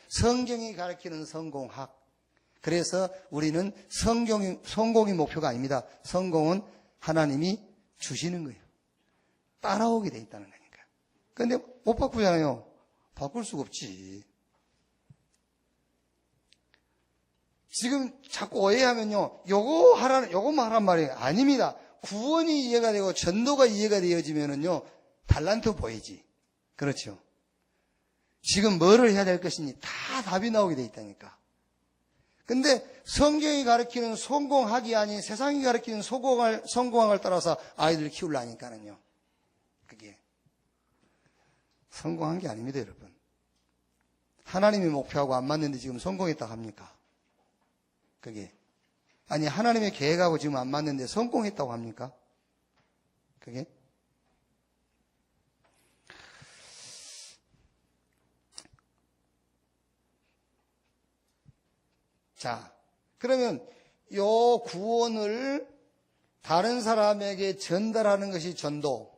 성경이 가르치는 성공학. 그래서 우리는 성공이 목표가 아닙니다. 성공은 하나님이 주시는 거예요. 따라오게 돼 있다는 거니까. 그런데 못 바꾸잖아요. 바꿀 수가 없지. 지금 자꾸 오해하면요. 요거만 하란 말이에요. 아닙니다. 구원이 이해가 되고 전도가 이해가 되어지면은요. 달란트 보이지. 그렇죠. 지금 뭐를 해야 될 것이니 다 답이 나오게 돼 있다니까. 근데 성경이 가르치는 성공학이 아닌 세상이 가르치는 성공학을 따라서 아이들을 키우려니까는요. 그게 성공한 게 아닙니다, 여러분. 하나님의 목표하고 안 맞는데 지금 성공했다고 합니까? 그게. 아니, 하나님의 계획하고 지금 안 맞는데 성공했다고 합니까? 그게. 자, 그러면 요 구원을 다른 사람에게 전달하는 것이 전도.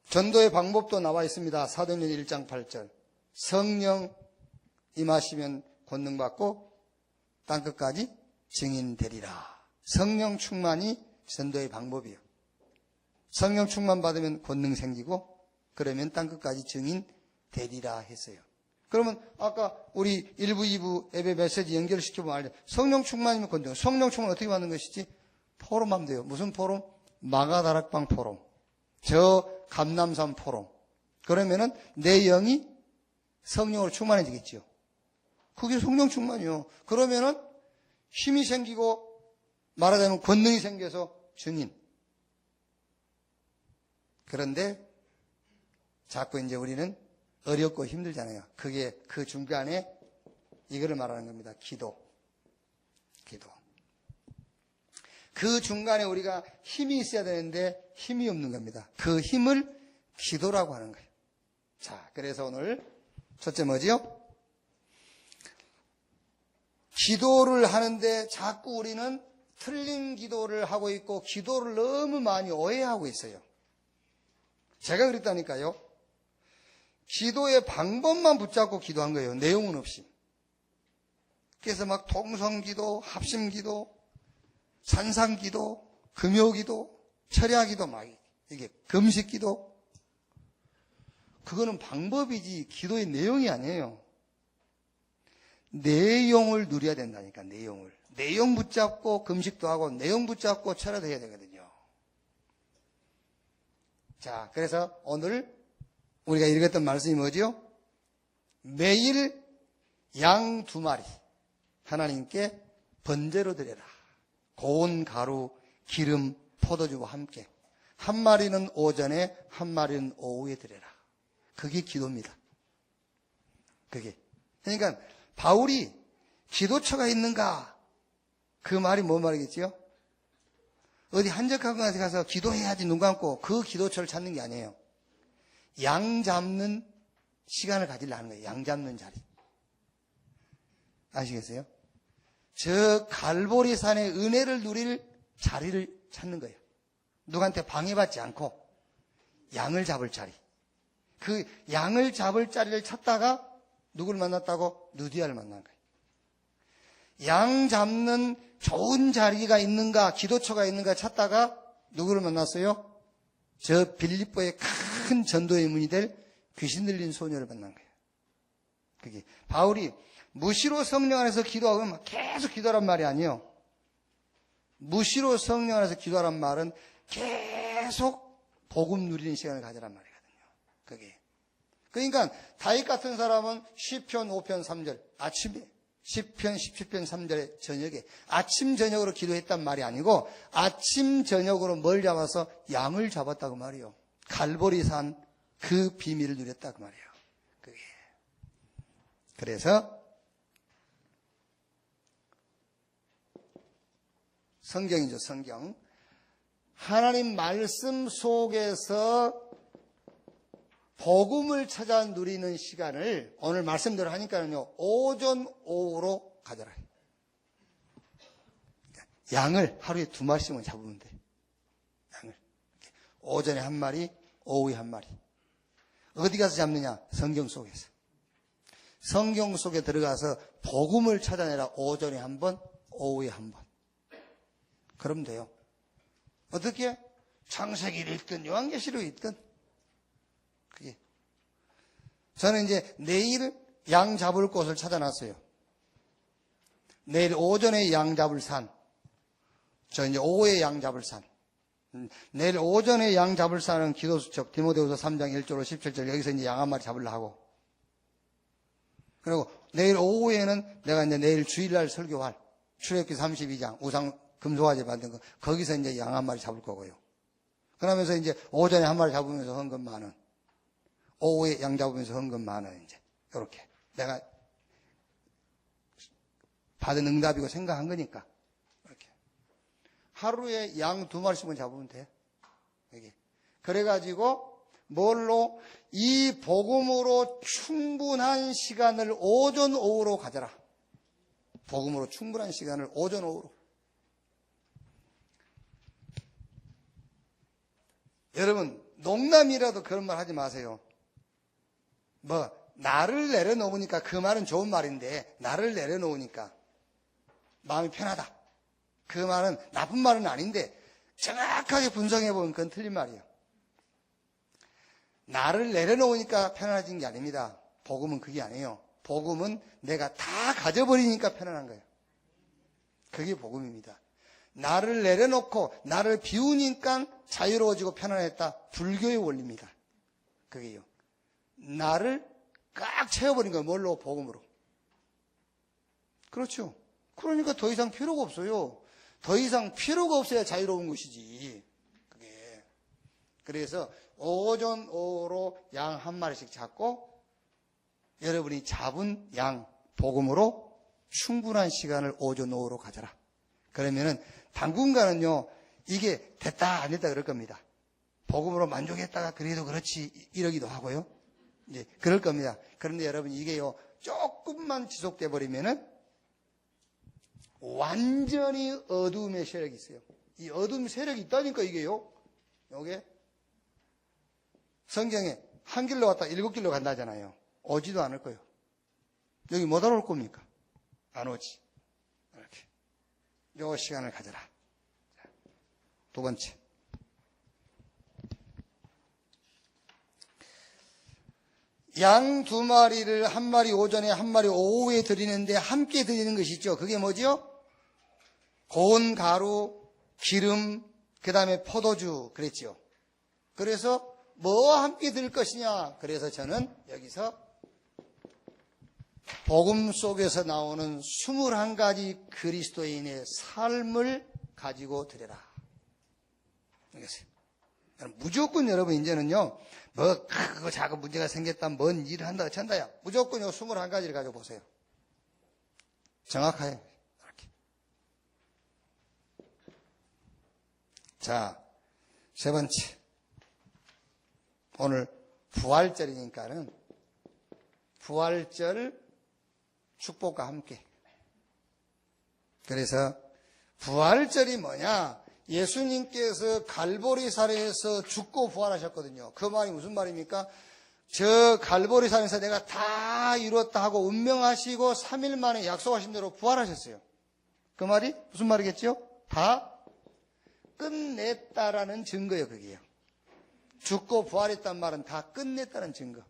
전도의 방법도 나와 있습니다. 사도행전 1장 8절. 성령 임하시면 권능 받고 땅끝까지 증인 되리라. 성령 충만이 전도의 방법이에요. 성령 충만 받으면 권능 생기고 그러면 땅끝까지 증인 되리라 했어요. 그러면 아까 우리 1부, 2부 예배 메시지 연결시켜보면 알죠. 성령 충만이면 권능. 성령 충만 어떻게 받는 것이지? 포럼하면 돼요. 무슨 포럼? 마가다락방 포럼. 저 감남산 포럼. 그러면은 내 영이 성령으로 충만해지겠죠. 그게 성령 충만이요. 그러면은 힘이 생기고 말하자면 권능이 생겨서 증인. 그런데 자꾸 이제 우리는 어렵고 힘들잖아요. 그게 그 중간에 이거를 말하는 겁니다. 기도. 그 중간에 우리가 힘이 있어야 되는데 힘이 없는 겁니다. 그 힘을 기도라고 하는 거예요. 자, 그래서 오늘 첫째 뭐지요? 기도를 하는데 자꾸 우리는 틀린 기도를 하고 있고 기도를 너무 많이 오해하고 있어요. 제가 그랬다니까요. 기도의 방법만 붙잡고 기도한 거예요. 내용은 없이. 그래서 막 통성기도, 합심기도, 산상기도, 금요기도, 철야기도 막 이게 금식기도. 그거는 방법이지 기도의 내용이 아니에요. 내용을 누려야 된다니까, 내용을. 내용 붙잡고 금식도 하고 내용 붙잡고 철야도 해야 되거든요. 자, 그래서 오늘 우리가 읽었던 말씀이 뭐죠? 매일 양 2마리 하나님께 번제로 드려라. 고운 가루, 기름, 포도주와 함께. 한 마리는 오전에, 한 마리는 오후에 드려라. 그게 기도입니다. 그게. 그러니까 바울이 기도처가 있는가? 그 말이 뭔 말이겠지요? 어디 한적한 곳에 가서 기도해야지 눈 감고 그 기도처를 찾는 게 아니에요. 양 잡는 시간을 가지려는 거예요. 양 잡는 자리. 아시겠어요? 저 갈보리산의 은혜를 누릴 자리를 찾는 거예요. 누구한테 방해받지 않고 양을 잡을 자리. 그 양을 잡을 자리를 찾다가 누구를 만났다고? 느디아를 만난 거예요. 양 잡는 좋은 자리가 있는가, 기도처가 있는가 찾다가 누구를 만났어요? 저 빌립보의 큰 전도의 문이 될 귀신 들린 소녀를 만난 거예요. 그게 바울이 무시로 성령 안에서 기도하면 계속 기도하란 말이 아니에요. 무시로 성령 안에서 기도하란 말은 계속 복음 누리는 시간을 가지란 말이거든요. 그게. 그러니까 다윗 같은 사람은 시편 5편 3절 아침에 10편 17편 3절에 저녁에 아침 저녁으로 기도했단 말이 아니고 아침 저녁으로 뭘 잡아서 양을 잡았다고 말이에요. 갈보리산 그 비밀을 누렸다고 말이에요. 그게. 그래서 성경이죠, 성경. 하나님 말씀 속에서 복음을 찾아 누리는 시간을 오늘 말씀대로 하니까요, 오전, 오후로 가져라. 양을 하루에 2마리씩만 잡으면 돼. 양을. 오전에 1마리, 오후에 1마리. 어디 가서 잡느냐? 성경 속에서. 성경 속에 들어가서 복음을 찾아내라. 오전에 1번, 오후에 1번. 그러면 돼요. 어떻게? 창세기를 읽든 요한계시록 읽든. 그게. 저는 이제 내일 양 잡을 곳을 찾아놨어요. 내일 오전에 양 잡을 산. 저 이제 오후에 양 잡을 산. 내일 오전에 양 잡을 산은 기도수첩 디모데후서 3장 1절로 17절 여기서 이제 양 1마리 잡으려고 하고. 그리고 내일 오후에는 내가 이제 내일 주일날 설교할 출애굽기 32장 우상 금소화제 만든 거 거기서 이제 양 1마리 잡을 거고요. 그러면서 이제 오전에 1마리 잡으면서 헌금 10,000원. 오후에 양 잡으면서 헌금 10,000원 이제 이렇게 내가 받은 응답이고 생각한 거니까 이렇게 하루에 양 2마리씩만 잡으면 돼. 여기 그래가지고 뭘로 이 복음으로 충분한 시간을 오전 오후로 가져라. 복음으로 충분한 시간을 오전 오후로. 여러분 농담이라도 그런 말 하지 마세요. 뭐 나를 내려놓으니까 그 말은 좋은 말인데 나를 내려놓으니까 마음이 편하다. 그 말은 나쁜 말은 아닌데 정확하게 분석해보면 그건 틀린 말이에요. 나를 내려놓으니까 편안해진 게 아닙니다. 복음은 그게 아니에요. 복음은 내가 다 가져버리니까 편안한 거예요. 그게 복음입니다. 나를 내려놓고 나를 비우니까 자유로워지고 편안했다. 불교의 원리입니다. 그게요. 나를 꽉 채워버린 거예요. 뭘로? 복음으로. 그렇죠. 그러니까 더 이상 필요가 없어요. 더 이상 필요가 없어야 자유로운 것이지. 그게. 그래서 오전 오후로 양 한 마리씩 잡고 여러분이 잡은 양 복음으로 충분한 시간을 오전 오후로 가져라. 그러면은 당분간은요 이게 됐다 안 됐다 그럴 겁니다. 복음으로 만족했다가 그래도 그렇지 이러기도 하고요. 이제 그럴 겁니다. 그런데 여러분 이게요 조금만 지속돼 버리면은 완전히 어두움의 세력이 있어요. 이 어두움 세력이 있다니까 이게요. 요게 성경에 한 길로 갔다 7길로 간다잖아요. 오지도 않을 거예요. 여기 못 올 겁니까? 안 오지. 이렇게. 요 시간을 가져라. 두 번째. 양 2마리를 한 마리 오전에 한 마리 오후에 드리는데 함께 드리는 것이 있죠. 그게 뭐죠? 고운 가루, 기름, 그 다음에 포도주 그랬죠. 그래서 뭐와 함께 드릴 것이냐? 그래서 저는 여기서 복음 속에서 나오는 21가지 그리스도인의 삶을 가지고 드려라. 알겠어요? 무조건 여러분 이제는요 뭐 크고 작은 문제가 생겼다 뭔 일을 한다 어쩐다야 무조건 요 21가지를 가지고 보세요. 정확하게 이렇게. 자, 세 번째. 오늘 부활절이니까는 부활절 축복과 함께. 그래서 부활절이 뭐냐? 예수님께서 갈보리산에서 죽고 부활하셨거든요. 그 말이 무슨 말입니까? 저 갈보리산에서 내가 다 이뤘다 하고 운명하시고 3일 만에 약속하신 대로 부활하셨어요. 그 말이 무슨 말이겠죠? 다 끝냈다라는 증거예요. 그게요. 죽고 부활했단 말은 다 끝냈다는 증거.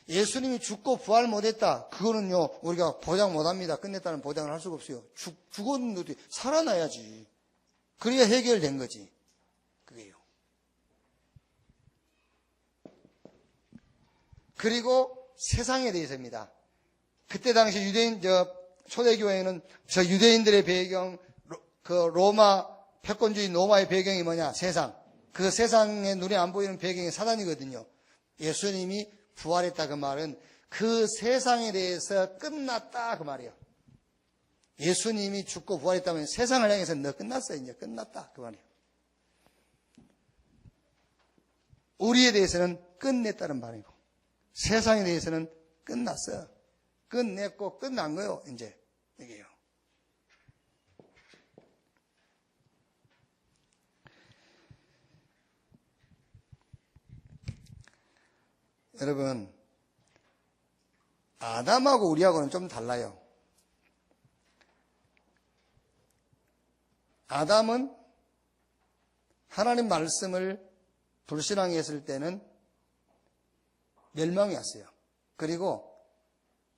예수님이 죽고 부활 못했다. 그거는요 우리가 보장 못합니다. 끝냈다는 보장을 할 수가 없어요. 죽었는데 살아나야지. 그래야 해결된 거지. 그게요. 그리고 세상에 대해서입니다. 그때 당시 초대교회는 저 유대인들의 배경, 그 로마 패권주의 로마의 배경이 뭐냐? 세상. 그 세상에 눈에 안 보이는 배경이 사단이거든요. 예수님이 부활했다 그 말은 그 세상에 대해서 끝났다 그 말이에요. 예수님이 죽고 부활했다면 세상을 향해서 너 끝났어 이제 끝났다 그 말이에요. 우리에 대해서는 끝냈다는 말이고 세상에 대해서는 끝났어. 끝냈고 끝난 거예요 이제 이게요. 여러분 아담하고 우리하고는 좀 달라요. 아담은 하나님 말씀을 불신앙했을 때는 멸망이 왔어요. 그리고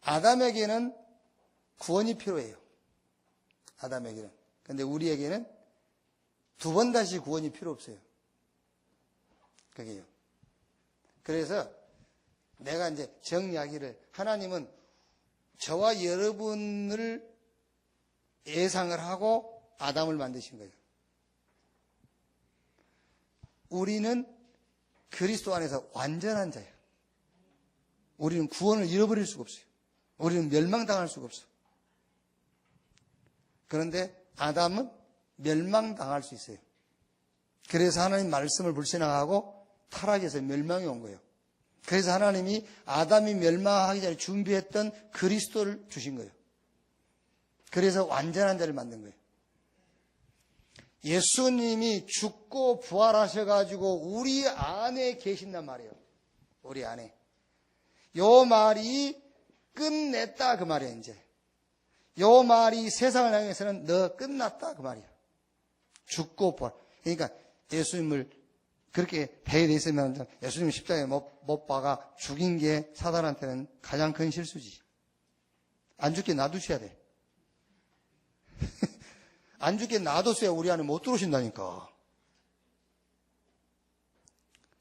아담에게는 구원이 필요해요. 아담에게는. 그런데 우리에게는 두 번 다시 구원이 필요 없어요. 그게요. 그래서 내가 이제 정리하기를 하나님은 저와 여러분을 예상을 하고 아담을 만드신 거예요. 우리는 그리스도 안에서 완전한 자예요. 우리는 구원을 잃어버릴 수가 없어요. 우리는 멸망당할 수가 없어요. 그런데 아담은 멸망당할 수 있어요. 그래서 하나님 말씀을 불신앙하고 타락해서 멸망이 온 거예요. 그래서 하나님이 아담이 멸망하기 전에 준비했던 그리스도를 주신 거예요. 그래서 완전한 자를 만든 거예요. 예수님이 죽고 부활하셔가지고 우리 안에 계신단 말이에요. 우리 안에. 요 말이 끝냈다 그 말이에요 이제. 요 말이 세상을 향해서는 너 끝났다 그 말이에요. 죽고 부활. 그러니까 예수님을 그렇게 배에 있으면 예수님 십자가에 못 박아 죽인 게 사단한테는 가장 큰 실수지. 안 죽게 놔두셔야 돼. 안 죽게 놔뒀어야 우리 안에 못 들어오신다니까.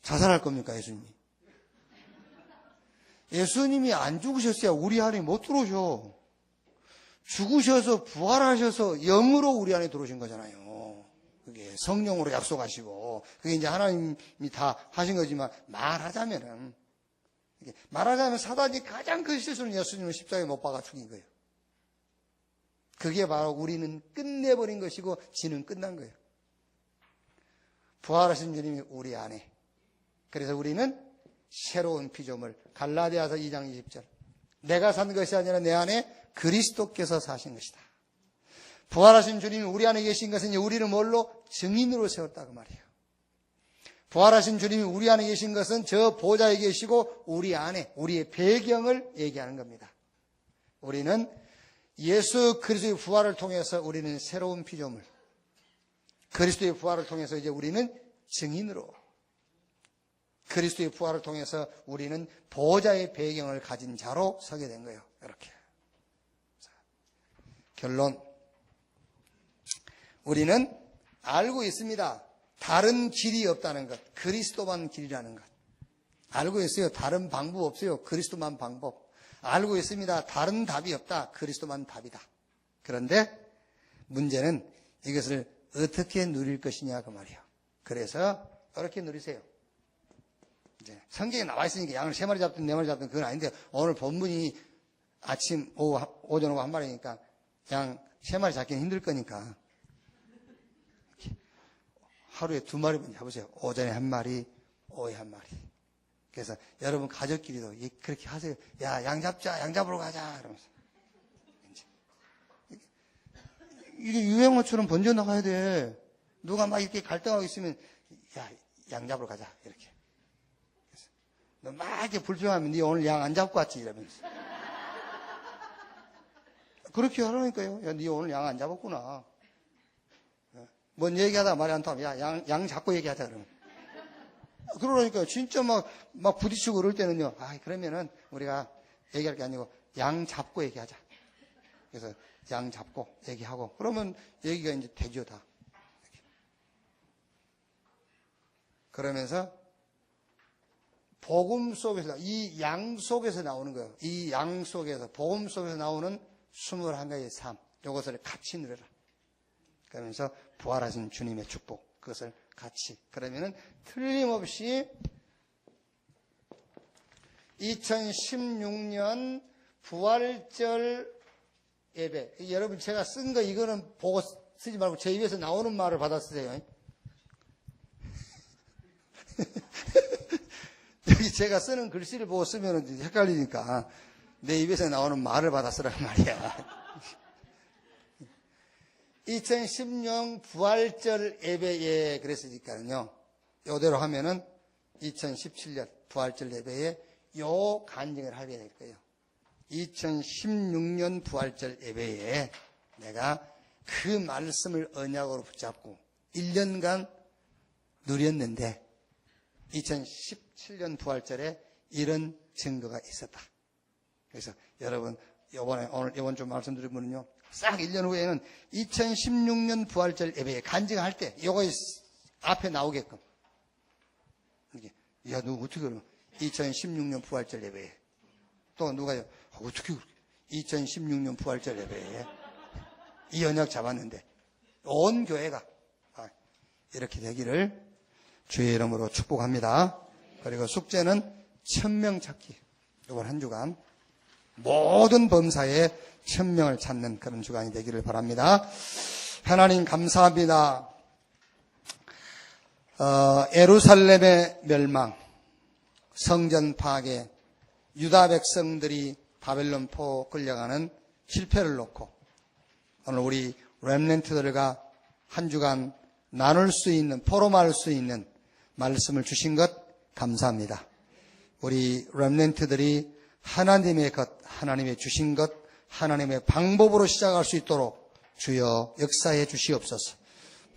자살할 겁니까 예수님이? 예수님이 안 죽으셨어야 우리 안에 못 들어오셔. 죽으셔서 부활하셔서 영으로 우리 안에 들어오신 거잖아요. 그게 성령으로 약속하시고, 그게 이제 하나님이 다 하신 거지만, 말하자면 사단이 가장 큰 실수는 예수님을 십자가에 못 박아 죽인 거예요. 그게 바로 우리는 끝내버린 것이고, 지는 끝난 거예요. 부활하신 주님이 우리 안에. 그래서 우리는 새로운 피조물. 갈라디아서 2장 20절. 내가 산 것이 아니라 내 안에 그리스도께서 사신 것이다. 부활하신 주님이 우리 안에 계신 것은 이제 우리를 뭘로? 증인으로 세웠다 그 말이에요. 부활하신 주님이 우리 안에 계신 것은 저 보좌에 계시고 우리 안에 우리의 배경을 얘기하는 겁니다. 우리는 예수 그리스도의 부활을 통해서 우리는 새로운 피조물, 그리스도의 부활을 통해서 이제 우리는 증인으로, 그리스도의 부활을 통해서 우리는 보좌의 배경을 가진 자로 서게 된 거예요. 이렇게. 자, 결론. 우리는 알고 있습니다. 다른 길이 없다는 것. 그리스도만 길이라는 것. 알고 있어요. 다른 방법 없어요. 그리스도만 방법. 알고 있습니다. 다른 답이 없다. 그리스도만 답이다. 그런데 문제는 이것을 어떻게 누릴 것이냐 그 말이에요. 그래서 이렇게 누리세요. 이제 성경에 나와 있으니까 양을 3마리 잡든 4마리 잡든 그건 아닌데 오늘 본문이 아침, 오전, 오후 1마리니까 양 3마리 잡기는 힘들 거니까 하루에 2마리만 잡으세요. 오전에 1마리, 오후에 1마리. 그래서 여러분 가족끼리도 그렇게 하세요. 야, 양 잡자, 양 잡으러 가자. 이러면서. 이게 유행어처럼 번져나가야 돼. 누가 막 이렇게 갈등하고 있으면, 야, 양 잡으러 가자. 이렇게. 그래서 너 막 이렇게 불평하면 네 오늘 양 안 잡고 왔지. 이러면서. 그렇게 하라니까요. 야, 네 오늘 양 안 잡았구나. 뭔 얘기하다가 말이 안 통하면, 야, 양 잡고 얘기하자. 그러면. 그러니까 진짜 막 부딪히고 그럴 때는요. 그러면은 우리가 얘기할 게 아니고 양 잡고 얘기하자. 그래서 양 잡고 얘기하고 그러면 얘기가 이제 되죠 다. 그러면서 복음 속에서 이 양 속에서 나오는 거예요. 이 양 속에서 복음 속에서 나오는 21가지의 삶. 이것을 같이 누려라. 그러면서 부활하신 주님의 축복. 그것을 같이. 그러면은 틀림없이 2016년 부활절 예배. 여러분 제가 쓴 거 이거는 보고 쓰지 말고 제 입에서 나오는 말을 받아 쓰세요. 여기 제가 쓰는 글씨를 보고 쓰면 헷갈리니까 내 입에서 나오는 말을 받아 쓰라는 말이야. 2016년 부활절 예배에 그랬으니까요. 이대로 하면은 2017년 부활절 예배에 요 간증을 하게 될 거예요. 2016년 부활절 예배에 내가 그 말씀을 언약으로 붙잡고 1년간 누렸는데 2017년 부활절에 이런 증거가 있었다. 그래서 여러분 이번 주 말씀드리면요. 싹 1년 후에는 2016년 부활절 예배에 간증할 때 이거 앞에 나오게끔. 야, 너 어떻게 그러면 2016년 부활절 예배에 또 누가요? 어떻게 그렇게 2016년 부활절 예배에 이 언약 잡았는데 온 교회가 이렇게 되기를 주의 이름으로 축복합니다. 그리고 숙제는 1000명 찾기. 이번 한 주간 모든 범사에 1000명을 찾는 그런 주간이 되기를 바랍니다. 하나님 감사합니다. 예루살렘의 멸망, 성전 파괴, 유다 백성들이 바벨론 포 끌려가는 실패를 놓고 오늘 우리 렘넌트들과 한 주간 나눌 수 있는, 포럼할 수 있는 말씀을 주신 것 감사합니다. 우리 렘넌트들이 하나님의 것, 하나님의 주신 것, 하나님의 방법으로 시작할 수 있도록 주여 역사해 주시옵소서.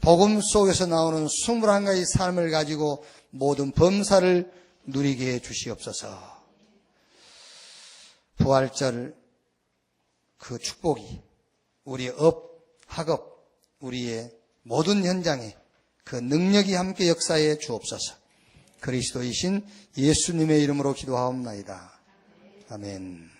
복음 속에서 나오는 21가지 삶을 가지고 모든 범사를 누리게 해 주시옵소서. 부활절 그 축복이 우리의 업, 학업, 우리의 모든 현장에 그 능력이 함께 역사해 주옵소서. 그리스도이신 예수님의 이름으로 기도하옵나이다. 아멘.